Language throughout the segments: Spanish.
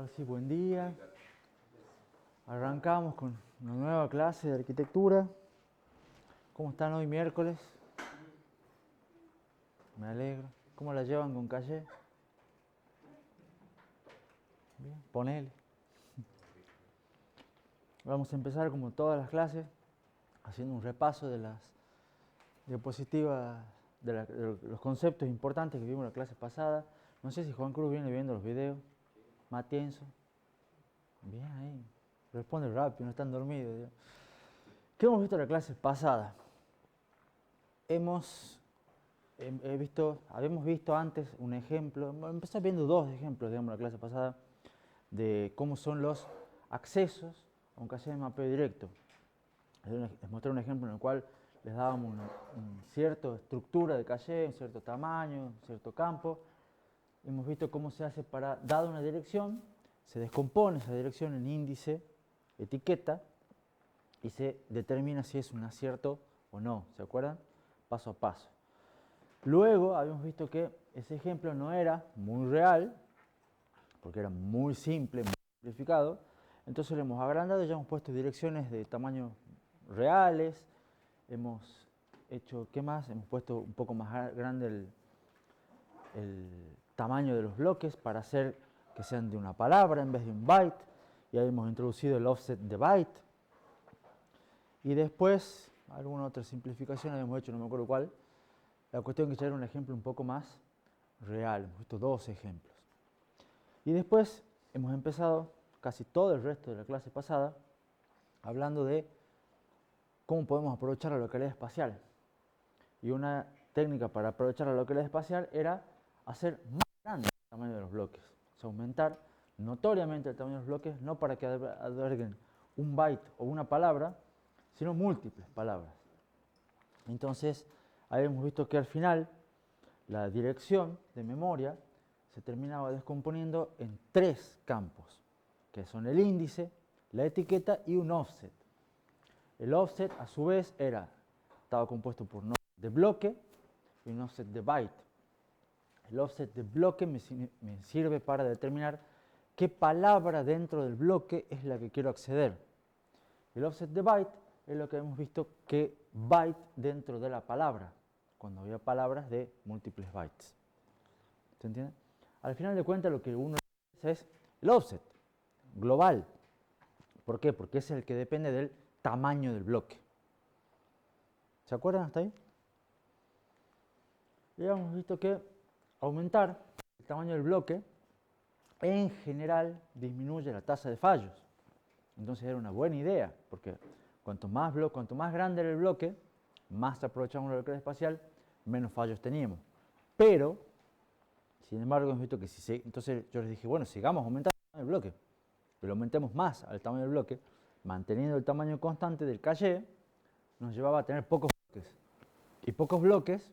Ahora sí, buen día. Arrancamos con una nueva clase de arquitectura. ¿Cómo están hoy miércoles? Me alegro. ¿Cómo la llevan con Calle? Bien, ponele. Vamos a empezar como todas las clases, haciendo un repaso de las diapositivas, de los conceptos importantes que vimos en la clase pasada. No sé si Juan Cruz viene viendo los videos. Matienzo. Bien ahí. Responde rápido, no están dormidos. ¿Qué hemos visto en la clase pasada? Habíamos visto antes un ejemplo, empecé viendo dos ejemplos, digamos, la clase pasada, de cómo son los accesos a un caché de mapeo directo. Les mostré un ejemplo en el cual les dábamos una cierta estructura de caché, un cierto tamaño, un cierto campo. Hemos visto cómo se hace para, dada una dirección, se descompone esa dirección en índice, etiqueta, y se determina si es un acierto o no, ¿se acuerdan? Paso a paso. Luego habíamos visto que ese ejemplo no era muy real, porque era muy simple, muy simplificado. Entonces lo hemos agrandado y ya hemos puesto direcciones de tamaño reales. Hemos hecho, ¿qué más? Hemos puesto un poco más grande el tamaño de los bloques para hacer que sean de una palabra en vez de un byte. Y ahí hemos introducido el offset de byte. Y después, alguna otra simplificación habíamos hecho, no me acuerdo cuál. La cuestión es que ya era un ejemplo un poco más real, hemos visto dos ejemplos. Y después hemos empezado casi todo el resto de la clase pasada hablando de cómo podemos aprovechar la localidad espacial. Y una técnica para aprovechar la localidad espacial era hacer más grande el tamaño de los bloques. O sea, aumentar notoriamente el tamaño de los bloques, no para que alberguen un byte o una palabra, sino múltiples palabras. Entonces, ahí hemos visto que al final la dirección de memoria se terminaba descomponiendo en tres campos, que son el índice, la etiqueta y un offset. El offset, a su vez, estaba compuesto por un offset de bloque y un offset de byte. El offset de bloque me sirve para determinar qué palabra dentro del bloque es la que quiero acceder. El offset de byte es lo que hemos visto que byte dentro de la palabra, cuando había palabras de múltiples bytes. ¿Se entiende? Al final de cuentas lo que uno hace es el offset global. ¿Por qué? Porque es el que depende del tamaño del bloque. ¿Se acuerdan hasta ahí? Ya hemos visto que aumentar el tamaño del bloque en general disminuye la tasa de fallos. Entonces era una buena idea, porque cuanto más grande era el bloque, más aprovechamos la localidad espacial, menos fallos teníamos. Pero, sin embargo, hemos visto que entonces yo les dije, bueno, sigamos aumentando el tamaño del bloque, pero aumentemos más al tamaño del bloque, manteniendo el tamaño constante del caché, nos llevaba a tener pocos bloques. Y pocos bloques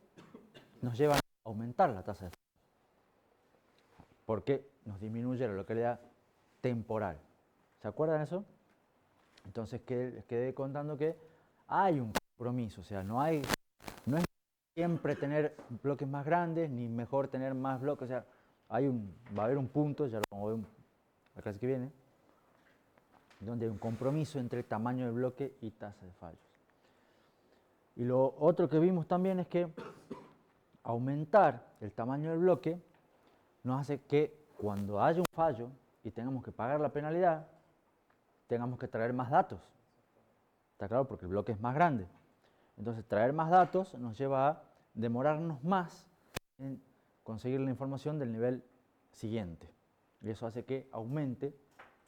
nos llevan a aumentar la tasa de fallo, porque nos disminuye la localidad temporal. ¿Se acuerdan de eso? Entonces les quedé contando que hay un compromiso, o sea, no es siempre tener bloques más grandes, ni mejor tener más bloques, o sea, va a haber un punto, ya lo vamos a ver la clase que viene, donde hay un compromiso entre el tamaño del bloque y tasa de fallos. Y lo otro que vimos también es que aumentar el tamaño del bloque nos hace que cuando haya un fallo y tengamos que pagar la penalidad, tengamos que traer más datos. ¿Está claro? Porque el bloque es más grande. Entonces, traer más datos nos lleva a demorarnos más en conseguir la información del nivel siguiente. Y eso hace que aumente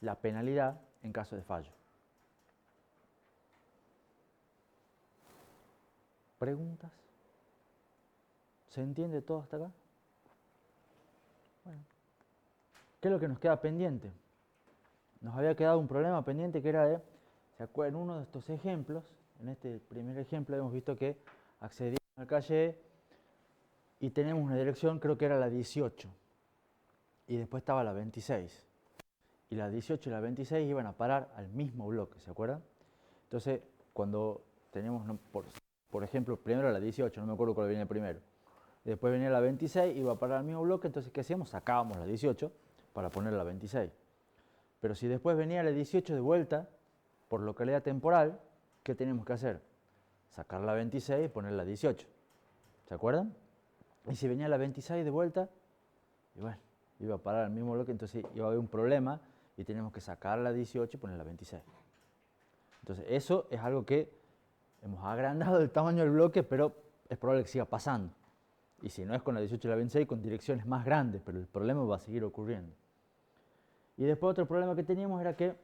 la penalidad en caso de fallo. ¿Preguntas? ¿Se entiende todo hasta acá? Bueno. ¿Qué es lo que nos queda pendiente? Nos había quedado un problema pendiente que era de, ¿se acuerdan? En uno de estos ejemplos, en este primer ejemplo hemos visto que accedíamos al caché y tenemos una dirección, creo que era la 18, y después estaba la 26. Y la 18 y la 26 iban a parar al mismo bloque, ¿se acuerdan? Entonces, cuando teníamos, por ejemplo, primero la 18, no me acuerdo cuál venía primero, después venía la 26, iba a parar al mismo bloque, entonces, ¿qué hacíamos? Sacábamos la 18 para poner la 26. Pero si después venía la 18 de vuelta, por localidad temporal, ¿qué tenemos que hacer? Sacar la 26 y poner la 18. ¿Se acuerdan? Y si venía la 26 de vuelta, y bueno, iba a parar al mismo bloque, entonces iba a haber un problema y tenemos que sacar la 18 y poner la 26. Entonces eso es algo que hemos agrandado el tamaño del bloque, pero es probable que siga pasando. Y si no es con la 18 y la 26, con direcciones más grandes, pero el problema va a seguir ocurriendo. Y después otro problema que teníamos era que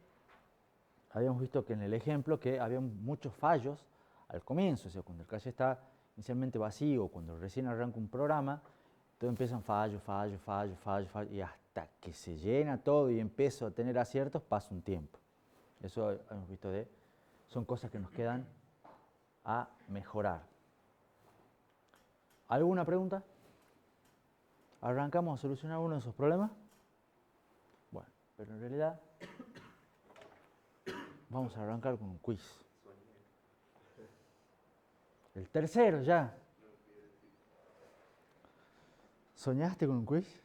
habíamos visto que en el ejemplo que había muchos fallos al comienzo, o sea, cuando el cache está inicialmente vacío, cuando recién arranca un programa, todo empiezan fallos, y hasta que se llena todo y empiezo a tener aciertos, pasa un tiempo. Eso hemos visto son cosas que nos quedan a mejorar. ¿Alguna pregunta? ¿Arrancamos a solucionar uno de esos problemas? Bueno, pero en realidad vamos a arrancar con un quiz. El tercero ya. ¿Soñaste con un quiz?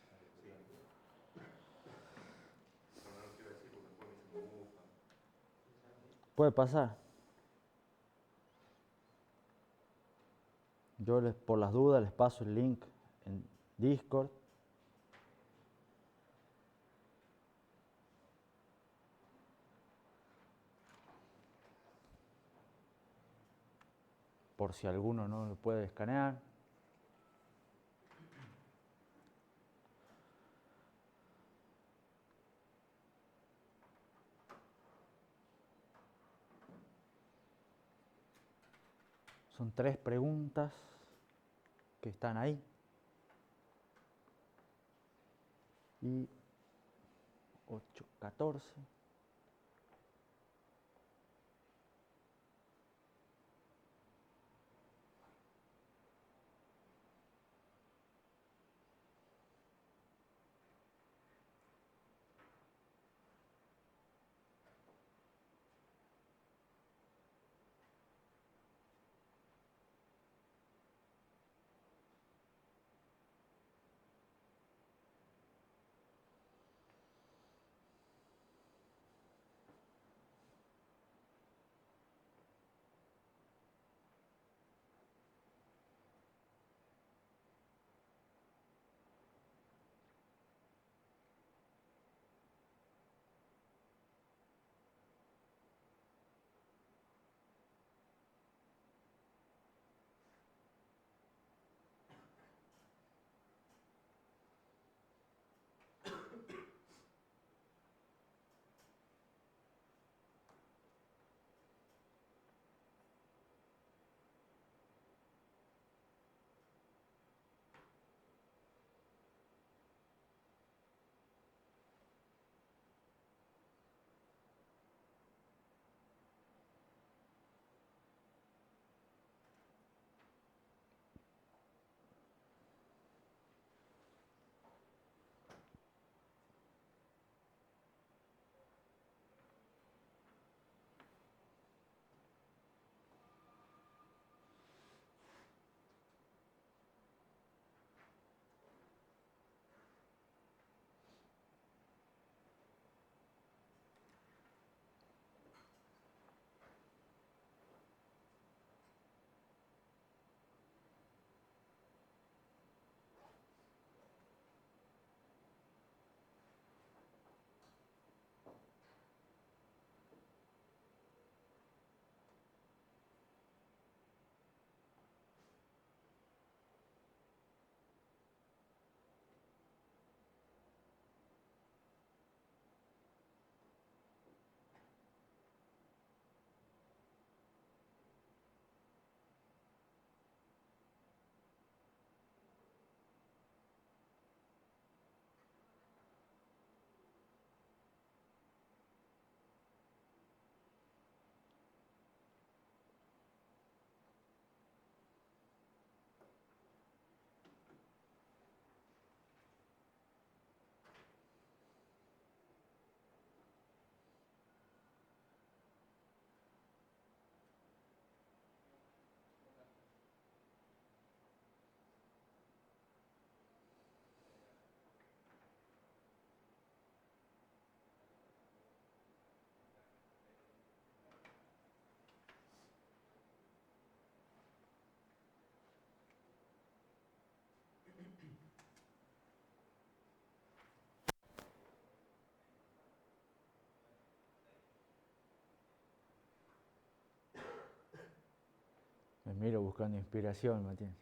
Puede pasar. Yo por las dudas les paso el link en Discord. Por si alguno no lo puede escanear. Son 3 preguntas que están ahí. Y 8, 14. miro buscando inspiración, Matías.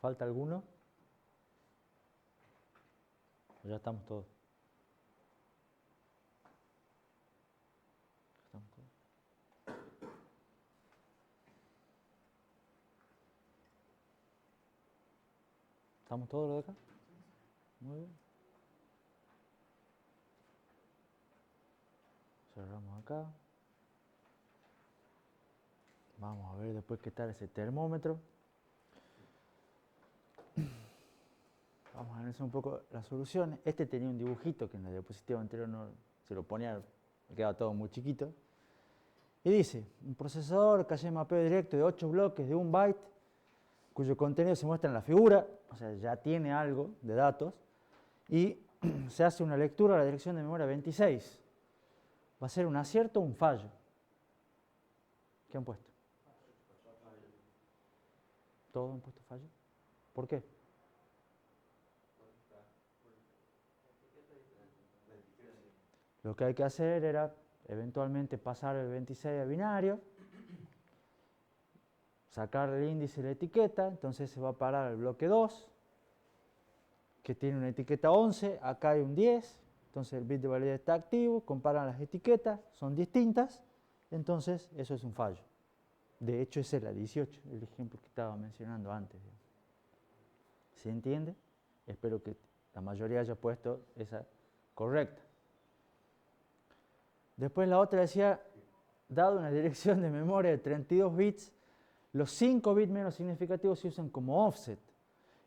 ¿Falta alguno? ¿O ya estamos todos? ¿Estamos todos? ¿Estamos todos los de acá? Muy bien. Cerramos acá. Vamos a ver después qué tal ese termómetro. Vamos a analizar un poco las soluciones. Este tenía un dibujito que en la diapositiva anterior no se lo ponía, me quedaba todo muy chiquito. Y dice, un procesador que hace mapeo directo de 8 bloques de 1 byte, cuyo contenido se muestra en la figura, o sea, ya tiene algo de datos, y se hace una lectura a la dirección de memoria 26. ¿Va a ser un acierto o un fallo? ¿Qué han puesto? ¿Todos han puesto fallo? ¿Por qué? Lo que hay que hacer era eventualmente pasar el 26 a binario, sacar el índice y la etiqueta, entonces se va a parar el bloque 2, que tiene una etiqueta 11, acá hay un 10, Entonces el bit de validez está activo, comparan las etiquetas, son distintas, entonces eso es un fallo. De hecho ese es la 18, el ejemplo que estaba mencionando antes. ¿Se entiende? Espero que la mayoría haya puesto esa correcta. Después la otra decía, dado una dirección de memoria de 32 bits, los 5 bits menos significativos se usan como offset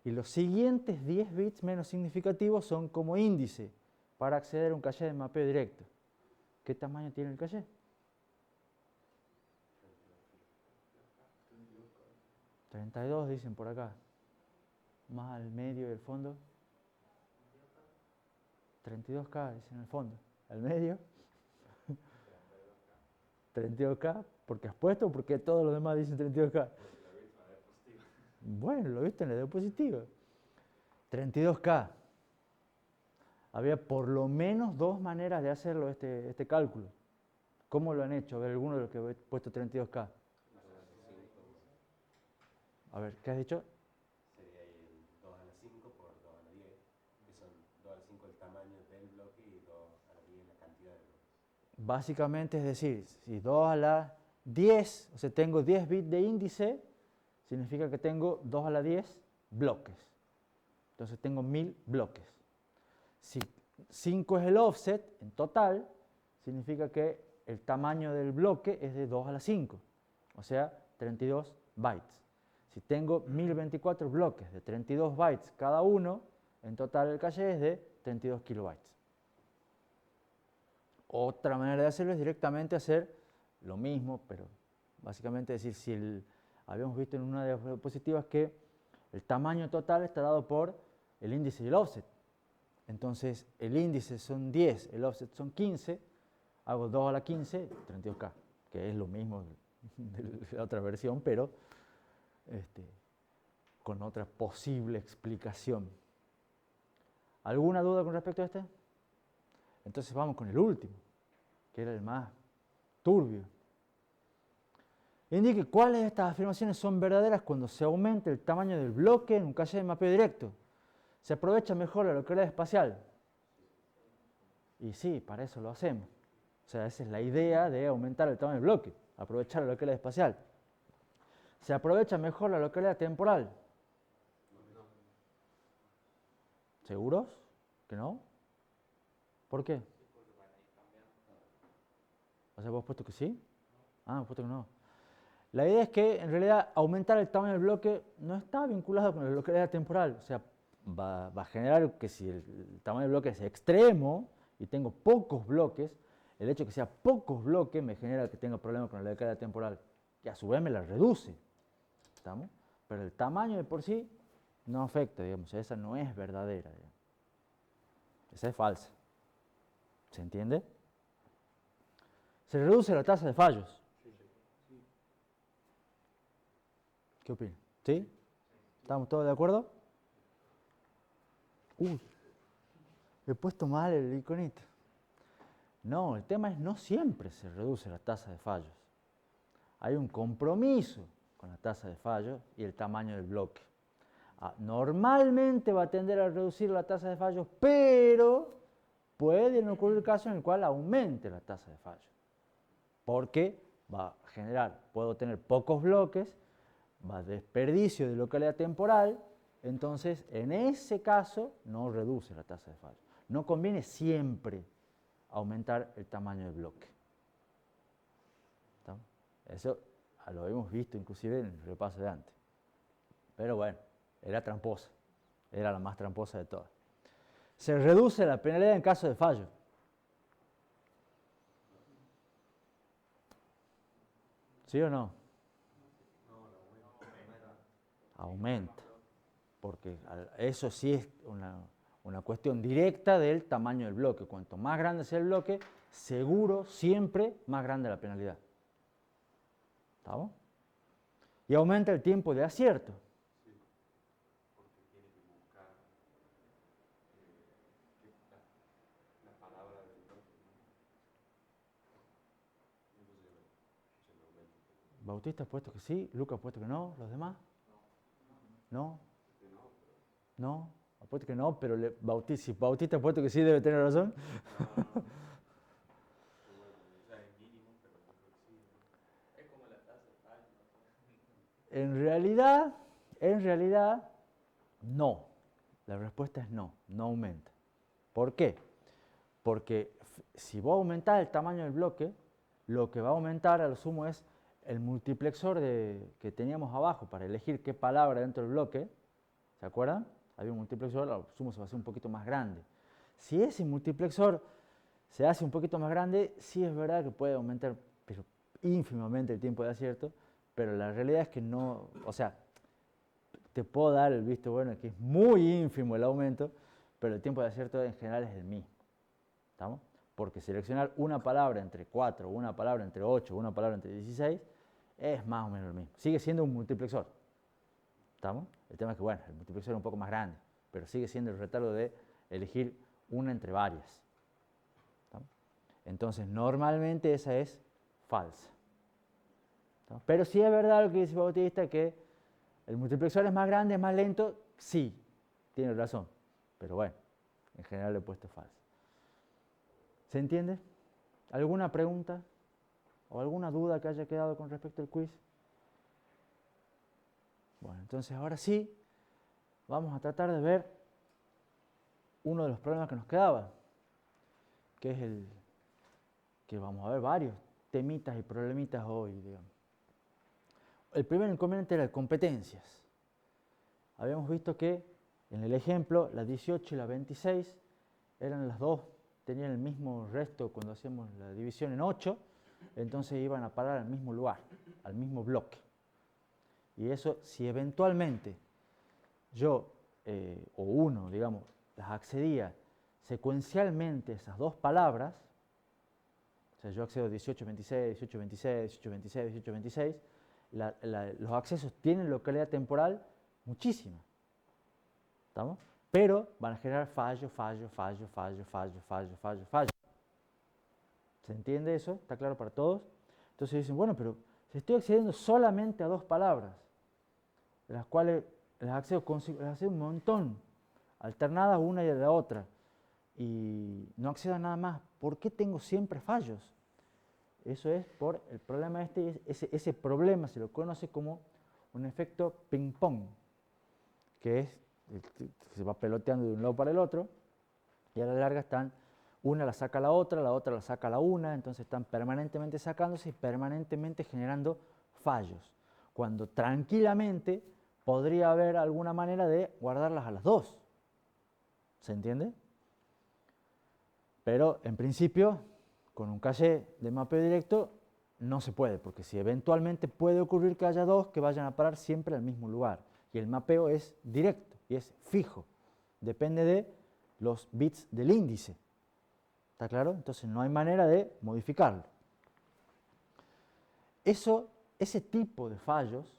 y los siguientes 10 bits menos significativos son como índice para acceder a un caché de mapeo directo. ¿Qué tamaño tiene el caché? 32 dicen por acá. Más al medio y el fondo. 32K dicen en el fondo. Al medio. 32K. ¿Porque has puesto o porque todos los demás dicen 32K? Bueno, lo viste en la diapositiva. 32K. Había por lo menos dos maneras de hacerlo este cálculo. ¿Cómo lo han hecho? A ver, alguno de los que he puesto 32K. A ver, ¿qué has dicho? Sería el 2 a la 5 por 2 a la 10, que son 2 a la 5 el tamaño del bloque y 2 a la 10 la cantidad de bloques. Básicamente es decir, si 2 a la 10, o sea, tengo 10 bits de índice, significa que tengo 2 a la 10 bloques. Entonces tengo 1000 bloques. Si 5 es el offset en total, significa que el tamaño del bloque es de 2 a la 5, o sea, 32 bytes. Si tengo 1024 bloques de 32 bytes cada uno, en total el caché es de 32 kilobytes. Otra manera de hacerlo es directamente hacer lo mismo, pero básicamente decir, si habíamos visto en una de las diapositivas que el tamaño total está dado por el índice y el offset. Entonces el índice son 10, el offset son 15, hago 2 a la 15, 32K, que es lo mismo de la otra versión, pero con otra posible explicación. ¿Alguna duda con respecto a este? Entonces vamos con el último, que era el más turbio. Indique cuáles de estas afirmaciones son verdaderas cuando se aumenta el tamaño del bloque en un caché de mapeo directo. ¿Se aprovecha mejor la localidad espacial? Y sí, para eso lo hacemos. O sea, esa es la idea de aumentar el tamaño del bloque, aprovechar la localidad espacial. ¿Se aprovecha mejor la localidad temporal? ¿Seguros que no? ¿Por qué? O sea, ¿vos has puesto que sí? Ah, ¿vos has puesto que no? La idea es que en realidad aumentar el tamaño del bloque no está vinculado con la localidad temporal. O sea, va a generar que si el tamaño del bloque es extremo y tengo pocos bloques, el hecho de que sea pocos bloques me genera que tenga problemas con la localidad temporal, que a su vez me la reduce. ¿Estamos? Pero el tamaño de por sí no afecta, digamos, esa no es verdadera. Digamos. Esa es falsa. ¿Se entiende? Se reduce la tasa de fallos. ¿Qué opinan? ¿Sí? ¿Estamos todos de acuerdo? He puesto mal el iconito. No, el tema es no siempre se reduce la tasa de fallos. Hay un compromiso con la tasa de fallos y el tamaño del bloque. Normalmente va a tender a reducir la tasa de fallos, pero pueden ocurrir casos en el cual aumente la tasa de fallos. Porque va a generar, puedo tener pocos bloques, va a desperdicio de localidad temporal, entonces en ese caso no reduce la tasa de fallo. No conviene siempre aumentar el tamaño del bloque. ¿Está? Eso lo hemos visto inclusive en el repaso de antes. Pero bueno, era tramposa, era la más tramposa de todas. Se reduce la penalidad en caso de fallo. ¿Sí o no? Aumenta, porque eso sí es una cuestión directa del tamaño del bloque. Cuanto más grande sea el bloque, seguro, siempre más grande la penalidad. ¿Estamos? Y aumenta el tiempo de acierto. Sí, porque tiene que buscar la palabra del bloque. Bautista ha puesto que sí, Lucas ha puesto que no, ¿los demás? No. ¿No? Apuesto que no, pero si Bautista apuesto que sí debe tener razón. En realidad, no. La respuesta es no, no aumenta. ¿Por qué? Porque si vos aumentás el tamaño del bloque, lo que va a aumentar a lo sumo es el multiplexor que teníamos abajo para elegir qué palabra dentro del bloque. ¿Se acuerdan? Había un multiplexor, a lo sumo se va a hacer un poquito más grande. Si ese multiplexor se hace un poquito más grande, sí es verdad que puede aumentar pero ínfimamente el tiempo de acierto, pero la realidad es que no, o sea, te puedo dar el visto bueno que es muy ínfimo el aumento, pero el tiempo de acierto en general es el mismo. ¿Estamos? Porque seleccionar una palabra entre 4, una palabra entre 8, una palabra entre 16, es más o menos lo mismo. Sigue siendo un multiplexor. ¿Estamos? El tema es que, bueno, el multiplexor es un poco más grande, pero sigue siendo el retardo de elegir una entre varias. ¿Estamos? Entonces, normalmente esa es falsa. ¿Estamos? Pero sí es verdad lo que dice Bautista, que el multiplexor es más grande, es más lento, sí, tiene razón. Pero bueno, en general le he puesto falso. ¿Se entiende? ¿Alguna pregunta o alguna duda que haya quedado con respecto al quiz? Bueno, entonces ahora sí, vamos a tratar de ver uno de los problemas que nos quedaba, que es el que vamos a ver varios temitas y problemitas hoy, digamos. El primer inconveniente era de competencias. Habíamos visto que en el ejemplo la 18 y la 26 eran las dos, tenían el mismo resto cuando hacíamos la división en 8, entonces iban a parar al mismo lugar, al mismo bloque. Y eso, si eventualmente yo o uno, digamos, las accedía secuencialmente esas dos palabras, o sea, yo accedo 18, 26, 18, 26, 18, 26, 18, 26, los accesos tienen localidad temporal muchísima. ¿Estamos? Pero van a generar fallo, fallo, fallo, fallo, fallo, fallo, fallo, fallo. ¿Se entiende eso? ¿Está claro para todos? Entonces dicen, bueno, pero si estoy accediendo solamente a dos palabras, de las cuales las accedo un montón, alternadas una y a la otra, y no accedo a nada más, ¿por qué tengo siempre fallos? Eso es por el problema ese problema se lo conoce como un efecto ping-pong, que es, se va peloteando de un lado para el otro, y a la larga están, una la saca la otra la saca la una, entonces están permanentemente sacándose y permanentemente generando fallos, cuando tranquilamente podría haber alguna manera de guardarlas a las dos. ¿Se entiende? Pero en principio, con un caché de mapeo directo no se puede, porque si eventualmente puede ocurrir que haya dos que vayan a parar siempre al mismo lugar. Y el mapeo es directo y es fijo, depende de los bits del índice. ¿Está claro? Entonces no hay manera de modificarlo. Ese tipo de fallos,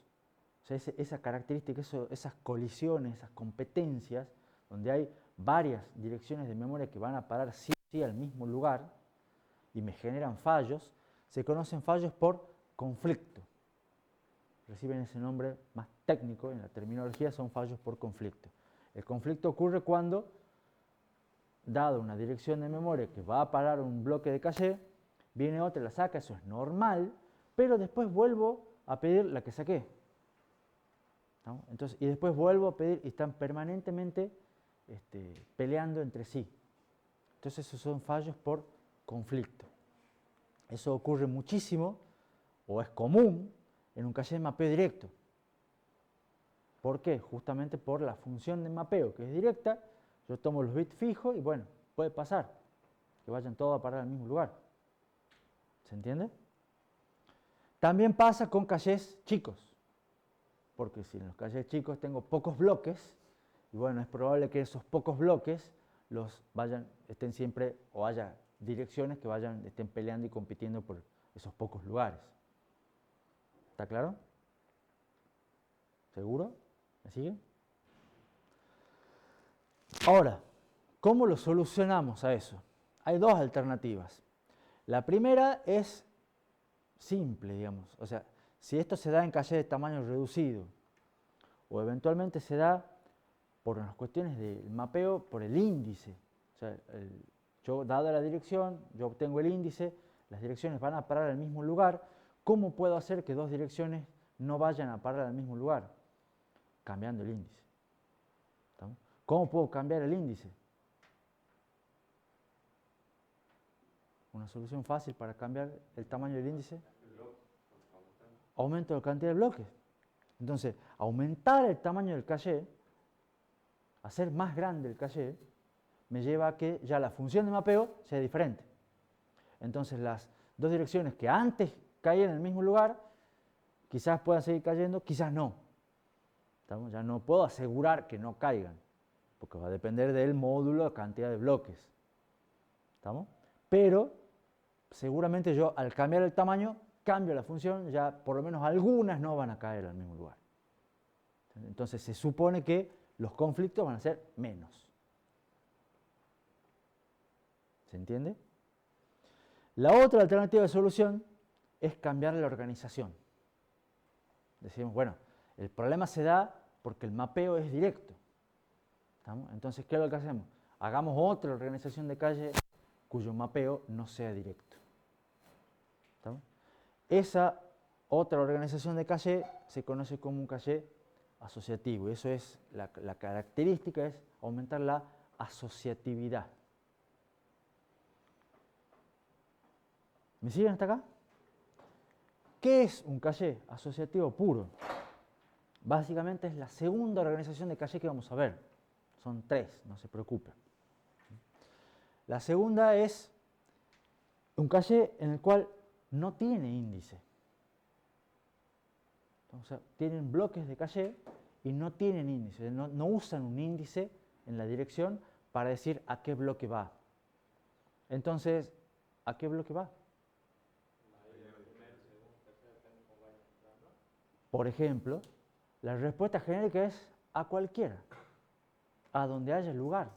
o sea, esa característica, esas colisiones, esas competencias, donde hay varias direcciones de memoria que van a parar sí o sí al mismo lugar y me generan fallos, se conocen fallos por conflicto. Reciben ese nombre más técnico, en la terminología son fallos por conflicto. El conflicto ocurre cuando, dado una dirección de memoria que va a parar un bloque de caché, viene otra y la saca, eso es normal, pero después vuelvo a pedir la que saqué. ¿No? Entonces, y después vuelvo a pedir y están permanentemente peleando entre sí. Entonces esos son fallos por conflicto. Eso ocurre muchísimo, o es común, en un caché de mapeo directo. ¿Por qué? Justamente por la función de mapeo, que es directa. Yo tomo los bits fijos y bueno, puede pasar que vayan todos a parar al mismo lugar. ¿Se entiende? También pasa con cachés chicos, porque si en los cachés chicos tengo pocos bloques, y bueno, es probable que esos pocos bloques estén siempre, o haya direcciones que estén peleando y compitiendo por esos pocos lugares. ¿Está claro? ¿Seguro? ¿Me siguen? Ahora, ¿cómo lo solucionamos a eso? Hay dos alternativas. La primera es simple, digamos. O sea, si esto se da en caché de tamaño reducido, o eventualmente se da por las cuestiones del mapeo, por el índice. O sea, yo, dada la dirección, yo obtengo el índice, las direcciones van a parar al mismo lugar. ¿Cómo puedo hacer que dos direcciones no vayan a parar al mismo lugar? Cambiando el índice. ¿Estamos? ¿Cómo puedo cambiar el índice? Una solución fácil para cambiar el tamaño del índice. Aumento la cantidad de bloques. Entonces, aumentar el tamaño del caché, hacer más grande el caché, me lleva a que ya la función de mapeo sea diferente. Entonces, las dos direcciones que antes caían en el mismo lugar, quizás puedan seguir cayendo, quizás no. ¿Estamos? Ya no puedo asegurar que no caigan, porque va a depender del módulo, la cantidad de bloques. ¿Estamos? Pero seguramente yo, al cambiar el tamaño, cambio la función, ya por lo menos algunas no van a caer al mismo lugar. Entonces se supone que los conflictos van a ser menos. ¿Se entiende? La otra alternativa de solución es cambiar la organización. Decimos, bueno, el problema se da porque el mapeo es directo. ¿Estamos? Entonces, ¿qué es lo que hacemos? Hagamos otra organización de calle cuyo mapeo no sea directo. ¿Estamos? Esa otra organización de calle se conoce como un calle asociativo. Eso es, la característica es aumentar la asociatividad. ¿Me siguen hasta acá? ¿Qué es un caché asociativo puro? Básicamente es la segunda organización de caché que vamos a ver. Son tres, no se preocupen. La segunda es un caché en el cual no tiene índice. O sea, tienen bloques de caché y no tienen índice. No usan un índice en la dirección para decir a qué bloque va. Entonces, ¿a qué bloque va? Por ejemplo, la respuesta genérica es a cualquiera, a donde haya lugar.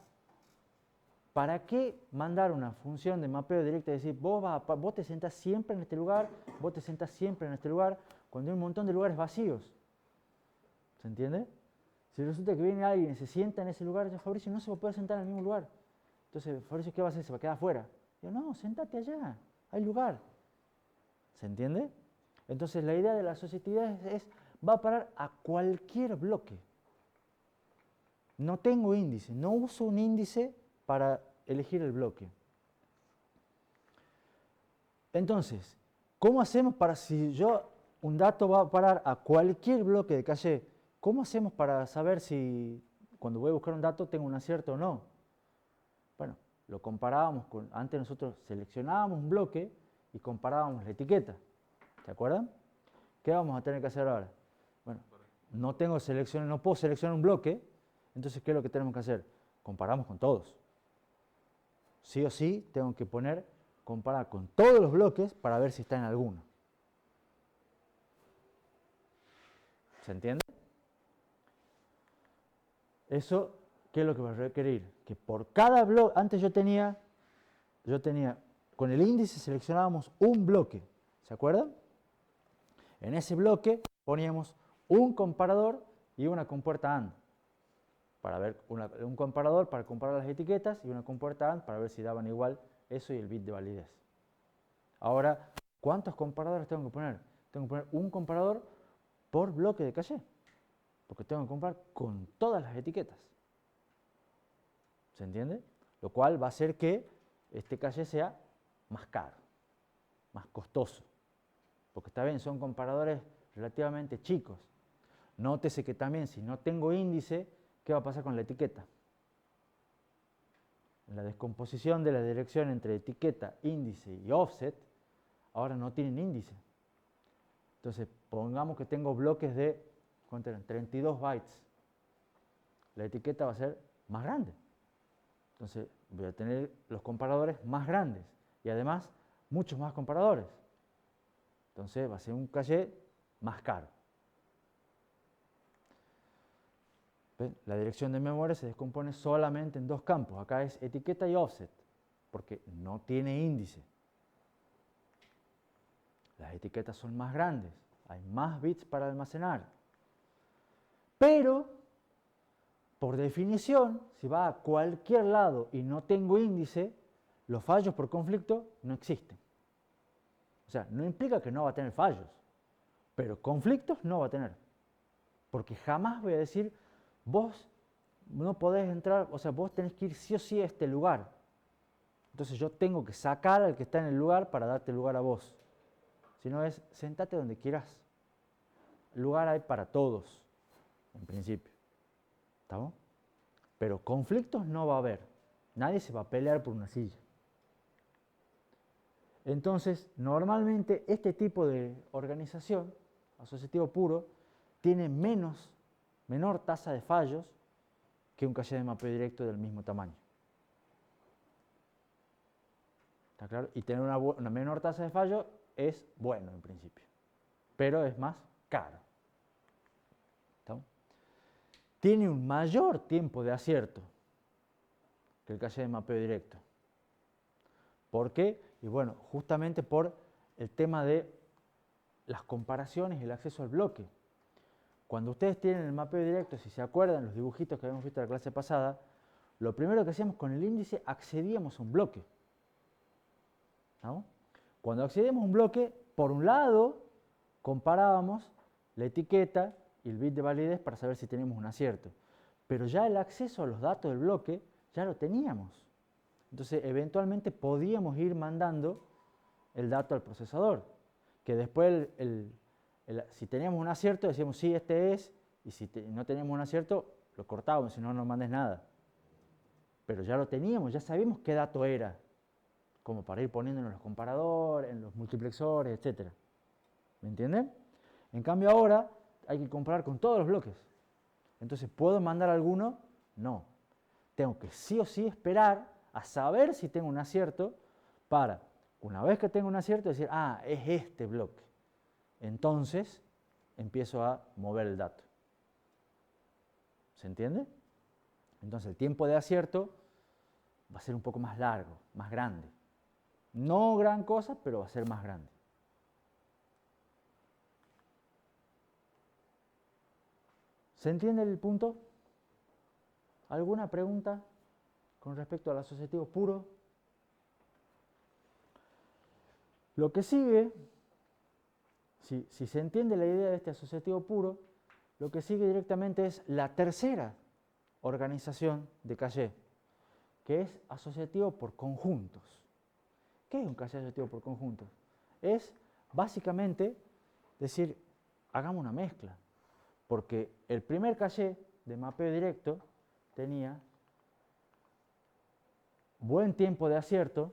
¿Para qué mandar una función de mapeo directo y decir, vos te sentás siempre en este lugar, vos te sentás siempre en este lugar, cuando hay un montón de lugares vacíos? ¿Se entiende? Si resulta que viene alguien y se sienta en ese lugar, ya Fabricio no se puede sentar en el mismo lugar. Entonces, Fabricio, ¿qué va a hacer? ¿Se va a quedar afuera? Yo, no, sentate allá, hay lugar. ¿Se entiende? Entonces, la idea de la asociatividad va a parar a cualquier bloque. No tengo índice, no uso un índice para elegir el bloque. Entonces, ¿cómo hacemos para, si un dato va a parar a cualquier bloque de caché, cómo hacemos para saber si cuando voy a buscar un dato tengo un acierto o no? Bueno, lo comparábamos con, antes nosotros seleccionábamos un bloque y comparábamos la etiqueta. ¿Se acuerdan? ¿Qué vamos a tener que hacer ahora? Bueno, no puedo seleccionar un bloque, entonces ¿qué es lo que tenemos que hacer? Comparamos con todos. Sí o sí tengo que comparar con todos los bloques para ver si está en alguno. ¿Se entiende? Eso, ¿qué es lo que va a requerir? Que por cada bloque, antes yo tenía, con el índice seleccionábamos un bloque, ¿se acuerdan? En ese bloque poníamos un comparador y una compuerta AND. Para ver un comparador para comparar las etiquetas y una compuerta AND para ver si daban igual eso y el bit de validez. Ahora, ¿cuántos comparadores tengo que poner? Tengo que poner un comparador por bloque de caché, porque tengo que comparar con todas las etiquetas. ¿Se entiende? Lo cual va a hacer que este caché sea más caro, más costoso. Porque está bien, son comparadores relativamente chicos. Nótese que también si no tengo índice, ¿qué va a pasar con la etiqueta? En la descomposición de la dirección entre etiqueta, índice y offset, ahora no tienen índice. Entonces, pongamos que tengo bloques de, ¿cuánto eran? 32 bytes. La etiqueta va a ser más grande. Entonces, voy a tener los comparadores más grandes y además muchos más comparadores. Entonces, va a ser un caché más caro. ¿Ven? La dirección de memoria se descompone solamente en dos campos. Acá es etiqueta y offset, porque no tiene índice. Las etiquetas son más grandes, hay más bits para almacenar. Pero por definición, si va a cualquier lado y no tengo índice, los fallos por conflicto no existen. O sea, no implica que no va a tener fallos, pero conflictos no va a tener. Porque jamás voy a decir, vos no podés entrar, o sea, vos tenés que ir sí o sí a este lugar. Entonces yo tengo que sacar al que está en el lugar para darte lugar a vos. Si no es, sentate donde quieras. Lugar hay para todos, en principio. ¿Estamos? Pero conflictos no va a haber. Nadie se va a pelear por una silla. Entonces, normalmente este tipo de organización, asociativo puro, tiene menor tasa de fallos que un calle de mapeo directo del mismo tamaño. ¿Está claro? Y tener una menor tasa de fallo es bueno en principio, pero es más caro. ¿Está? Tiene un mayor tiempo de acierto que el calle de mapeo directo. ¿Por qué? Y bueno, justamente por el tema de las comparaciones y el acceso al bloque. Cuando ustedes tienen el mapeo directo, si se acuerdan, los dibujitos que habíamos visto en la clase pasada, lo primero que hacíamos con el índice, accedíamos a un bloque. ¿No? Cuando accedíamos a un bloque, por un lado, comparábamos la etiqueta y el bit de validez para saber si teníamos un acierto. Pero ya el acceso a los datos del bloque ya lo teníamos. Entonces, eventualmente podíamos ir mandando el dato al procesador, que después si teníamos un acierto decíamos sí, este es, y si no teníamos un acierto lo cortábamos, si no, no mandes nada. Pero ya lo teníamos, ya sabíamos qué dato era, como para ir poniéndolo en los comparadores, en los multiplexores, etc. ¿Me entienden? En cambio ahora hay que comparar con todos los bloques. Entonces, ¿puedo mandar alguno? No. Tengo que sí o sí esperar a saber si tengo un acierto para, una vez que tengo un acierto, decir, ah, es este bloque. Entonces, empiezo a mover el dato. ¿Se entiende? Entonces, el tiempo de acierto va a ser un poco más largo, más grande. No gran cosa, pero va a ser más grande. ¿Se entiende el punto? ¿Alguna pregunta con respecto al asociativo puro? Lo que sigue, si se entiende la idea de este asociativo puro, lo que sigue directamente es la tercera organización de caché, que es asociativo por conjuntos. ¿Qué es un caché asociativo por conjuntos? Es básicamente decir, hagamos una mezcla, porque el primer caché de mapeo directo tenía buen tiempo de acierto,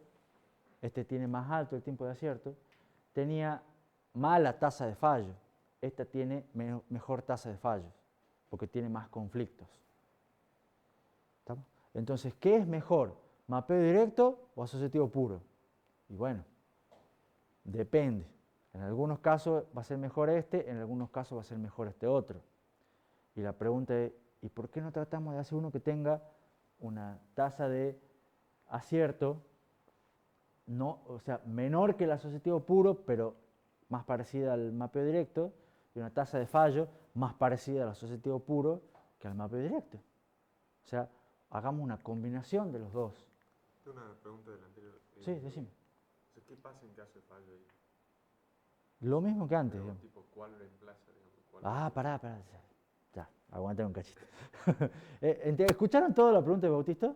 este tiene más alto el tiempo de acierto, tenía mala tasa de fallo, esta tiene mejor tasa de fallos, porque tiene más conflictos. ¿Estamos? Entonces, ¿qué es mejor? ¿Mapeo directo o asociativo puro? Y bueno, depende. En algunos casos va a ser mejor este, en algunos casos va a ser mejor este otro. Y la pregunta es, ¿y por qué no tratamos de hacer uno que tenga una tasa de acierto no, o sea, menor que el asociativo puro, pero más parecida al mapeo directo, y una tasa de fallo más parecida al asociativo puro que al mapeo directo? O sea, hagamos una combinación de los dos. Tengo una pregunta del anterior. Sí, decime. ¿Qué pasa en caso de fallo ahí? Lo mismo que antes. Pero, tipo, ¿cuál reemplaza? Digamos, Ah, pará. Ya, aguanta un cachito. ¿Escucharon toda la pregunta de Bautista?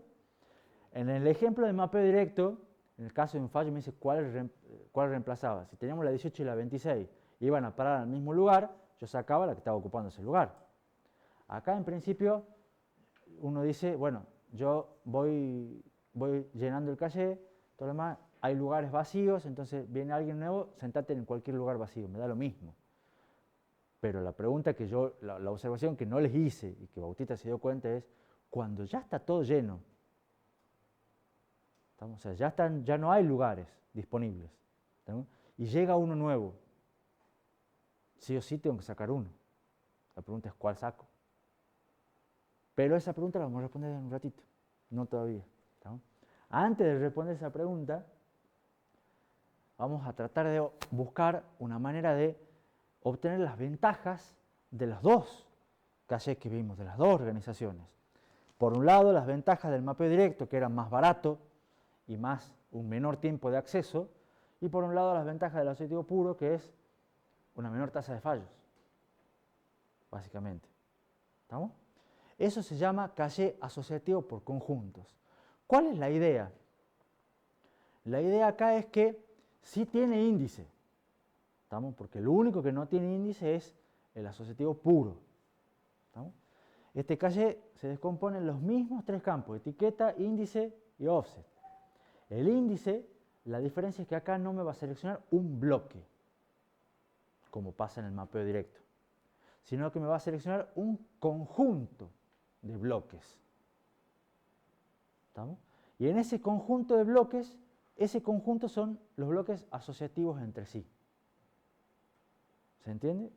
En el ejemplo de mapeo directo, en el caso de un fallo me dice cuál reemplazaba. Si teníamos la 18 y la 26, iban a parar al mismo lugar, yo sacaba la que estaba ocupando ese lugar. Acá en principio uno dice, bueno, yo voy llenando el caché, todo lo demás, hay lugares vacíos, entonces viene alguien nuevo, sentate en cualquier lugar vacío, me da lo mismo. Pero la pregunta que yo, la observación que no les hice y que Bautista se dio cuenta es, cuando ya está todo lleno, o sea, ya no hay lugares disponibles, ¿estamos? Y llega uno nuevo, sí o sí tengo que sacar uno. La pregunta es, ¿cuál saco? Pero esa pregunta la vamos a responder en un ratito, no todavía. ¿Estamos? Antes de responder esa pregunta, vamos a tratar de buscar una manera de obtener las ventajas de los dos cachés que vimos, de las dos organizaciones. Por un lado, las ventajas del mapeo directo, que era más barato y un menor tiempo de acceso, y por un lado las ventajas del asociativo puro, que es una menor tasa de fallos, básicamente. ¿Estamos? Eso se llama caché asociativo por conjuntos. ¿Cuál es la idea? La idea acá es que sí tiene índice, ¿estamos? Porque lo único que no tiene índice es el asociativo puro. ¿Estamos? Este caché se descompone en los mismos tres campos, etiqueta, índice y offset. El índice, la diferencia es que acá no me va a seleccionar un bloque, como pasa en el mapeo directo, sino que me va a seleccionar un conjunto de bloques. ¿Estamos? Y en ese conjunto de bloques, ese conjunto son los bloques asociativos entre sí. ¿Se entiende?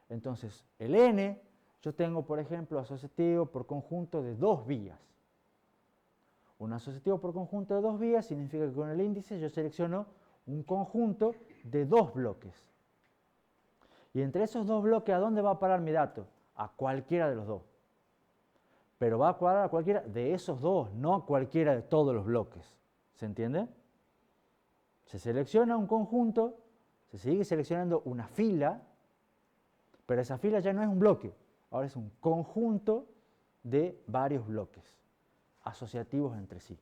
Entonces, el n, yo tengo, por ejemplo, asociativo por conjunto de dos vías. Un asociativo por conjunto de dos vías significa que con el índice yo selecciono un conjunto de dos bloques. Y entre esos dos bloques, ¿a dónde va a parar mi dato? A cualquiera de los dos. Pero va a parar a cualquiera de esos dos, no a cualquiera de todos los bloques. ¿Se entiende? Se selecciona un conjunto, se sigue seleccionando una fila, pero esa fila ya no es un bloque, ahora es un conjunto de varios bloques asociativos entre sí.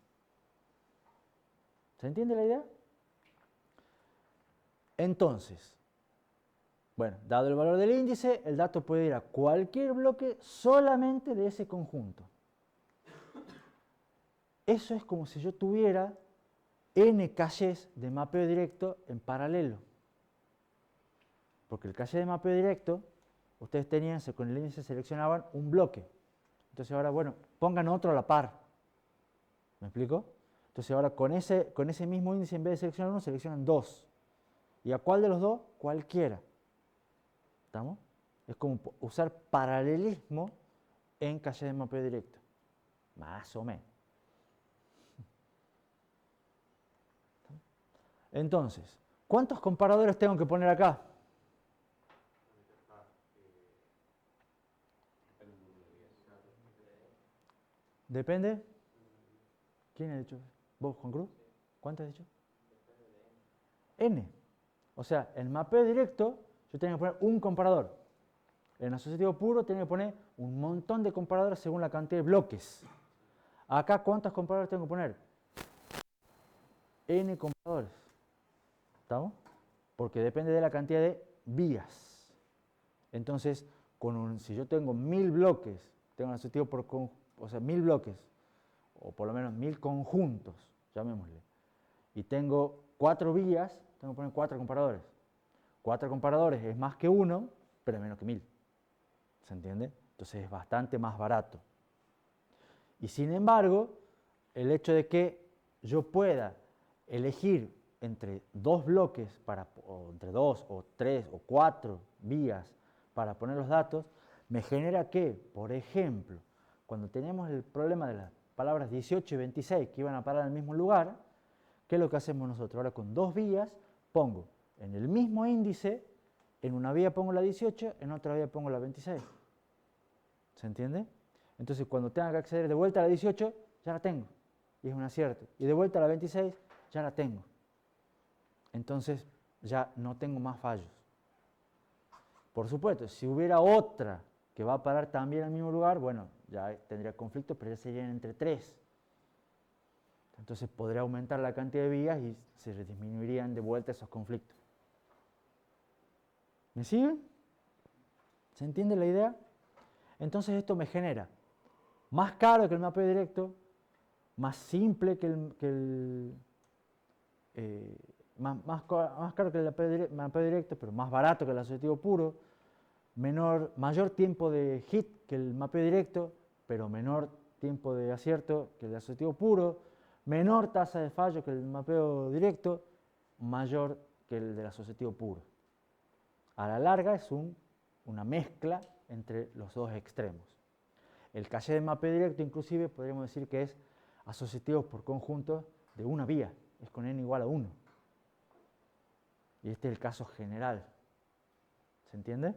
¿Se entiende la idea? Entonces, bueno, dado el valor del índice, el dato puede ir a cualquier bloque solamente de ese conjunto. Eso es como si yo tuviera n cachés de mapeo directo en paralelo. Porque el caché de mapeo directo, ustedes tenían, con el índice seleccionaban un bloque. Entonces ahora, bueno, pongan otro a la par. ¿Me explico? Entonces ahora con ese mismo índice, en vez de seleccionar uno, seleccionan dos. ¿Y a cuál de los dos? Cualquiera. ¿Estamos? Es como usar paralelismo en caché de mapeo directo. Más o menos. Entonces, ¿cuántos comparadores tengo que poner acá? Depende. ¿Quién ha dicho? ¿Vos, Juan Cruz? ¿Cuánto has dicho? N. O sea, en mapeo directo yo tengo que poner un comparador. En asociativo puro tengo que poner un montón de comparadores según la cantidad de bloques. Acá, ¿cuántos comparadores tengo que poner? N comparadores. ¿Estamos? Porque depende de la cantidad de vías. Entonces, si yo tengo 1000 bloques, tengo un asociativo o sea, 1000 bloques, o por lo menos 1000 conjuntos, llamémosle, y tengo 4 vías, tengo que poner 4 comparadores. 4 comparadores es más que 1, pero es menos que 1000. ¿Se entiende? Entonces es bastante más barato. Y sin embargo, el hecho de que yo pueda elegir entre dos bloques, o entre 2 o 3 o 4 vías para poner los datos, me genera que, por ejemplo, cuando teníamos el problema de las palabras 18 y 26 que iban a parar en el mismo lugar, ¿qué es lo que hacemos nosotros? Ahora con dos vías pongo en el mismo índice, en una vía pongo la 18, en otra vía pongo la 26. ¿Se entiende? Entonces cuando tenga que acceder de vuelta a la 18, ya la tengo, y es un acierto. Y de vuelta a la 26, ya la tengo. Entonces ya no tengo más fallos. Por supuesto, si hubiera otra que va a parar también al mismo lugar, bueno, ya tendría conflictos, pero ya serían entre 3. Entonces podría aumentar la cantidad de vías y se disminuirían de vuelta esos conflictos. ¿Me siguen? ¿Se entiende la idea? Entonces esto me genera más caro que el mapeo directo, más simple que más caro que el mapeo directo, pero más barato que el asociativo puro, mayor tiempo de hit que el mapeo directo, pero menor tiempo de acierto que el asociativo puro, menor tasa de fallo que el mapeo directo, mayor que el del asociativo puro. A la larga es una mezcla entre los dos extremos. El caché de mapeo directo inclusive podríamos decir que es asociativo por conjunto de una vía, es con n igual a 1. Y este es el caso general. ¿Se entiende?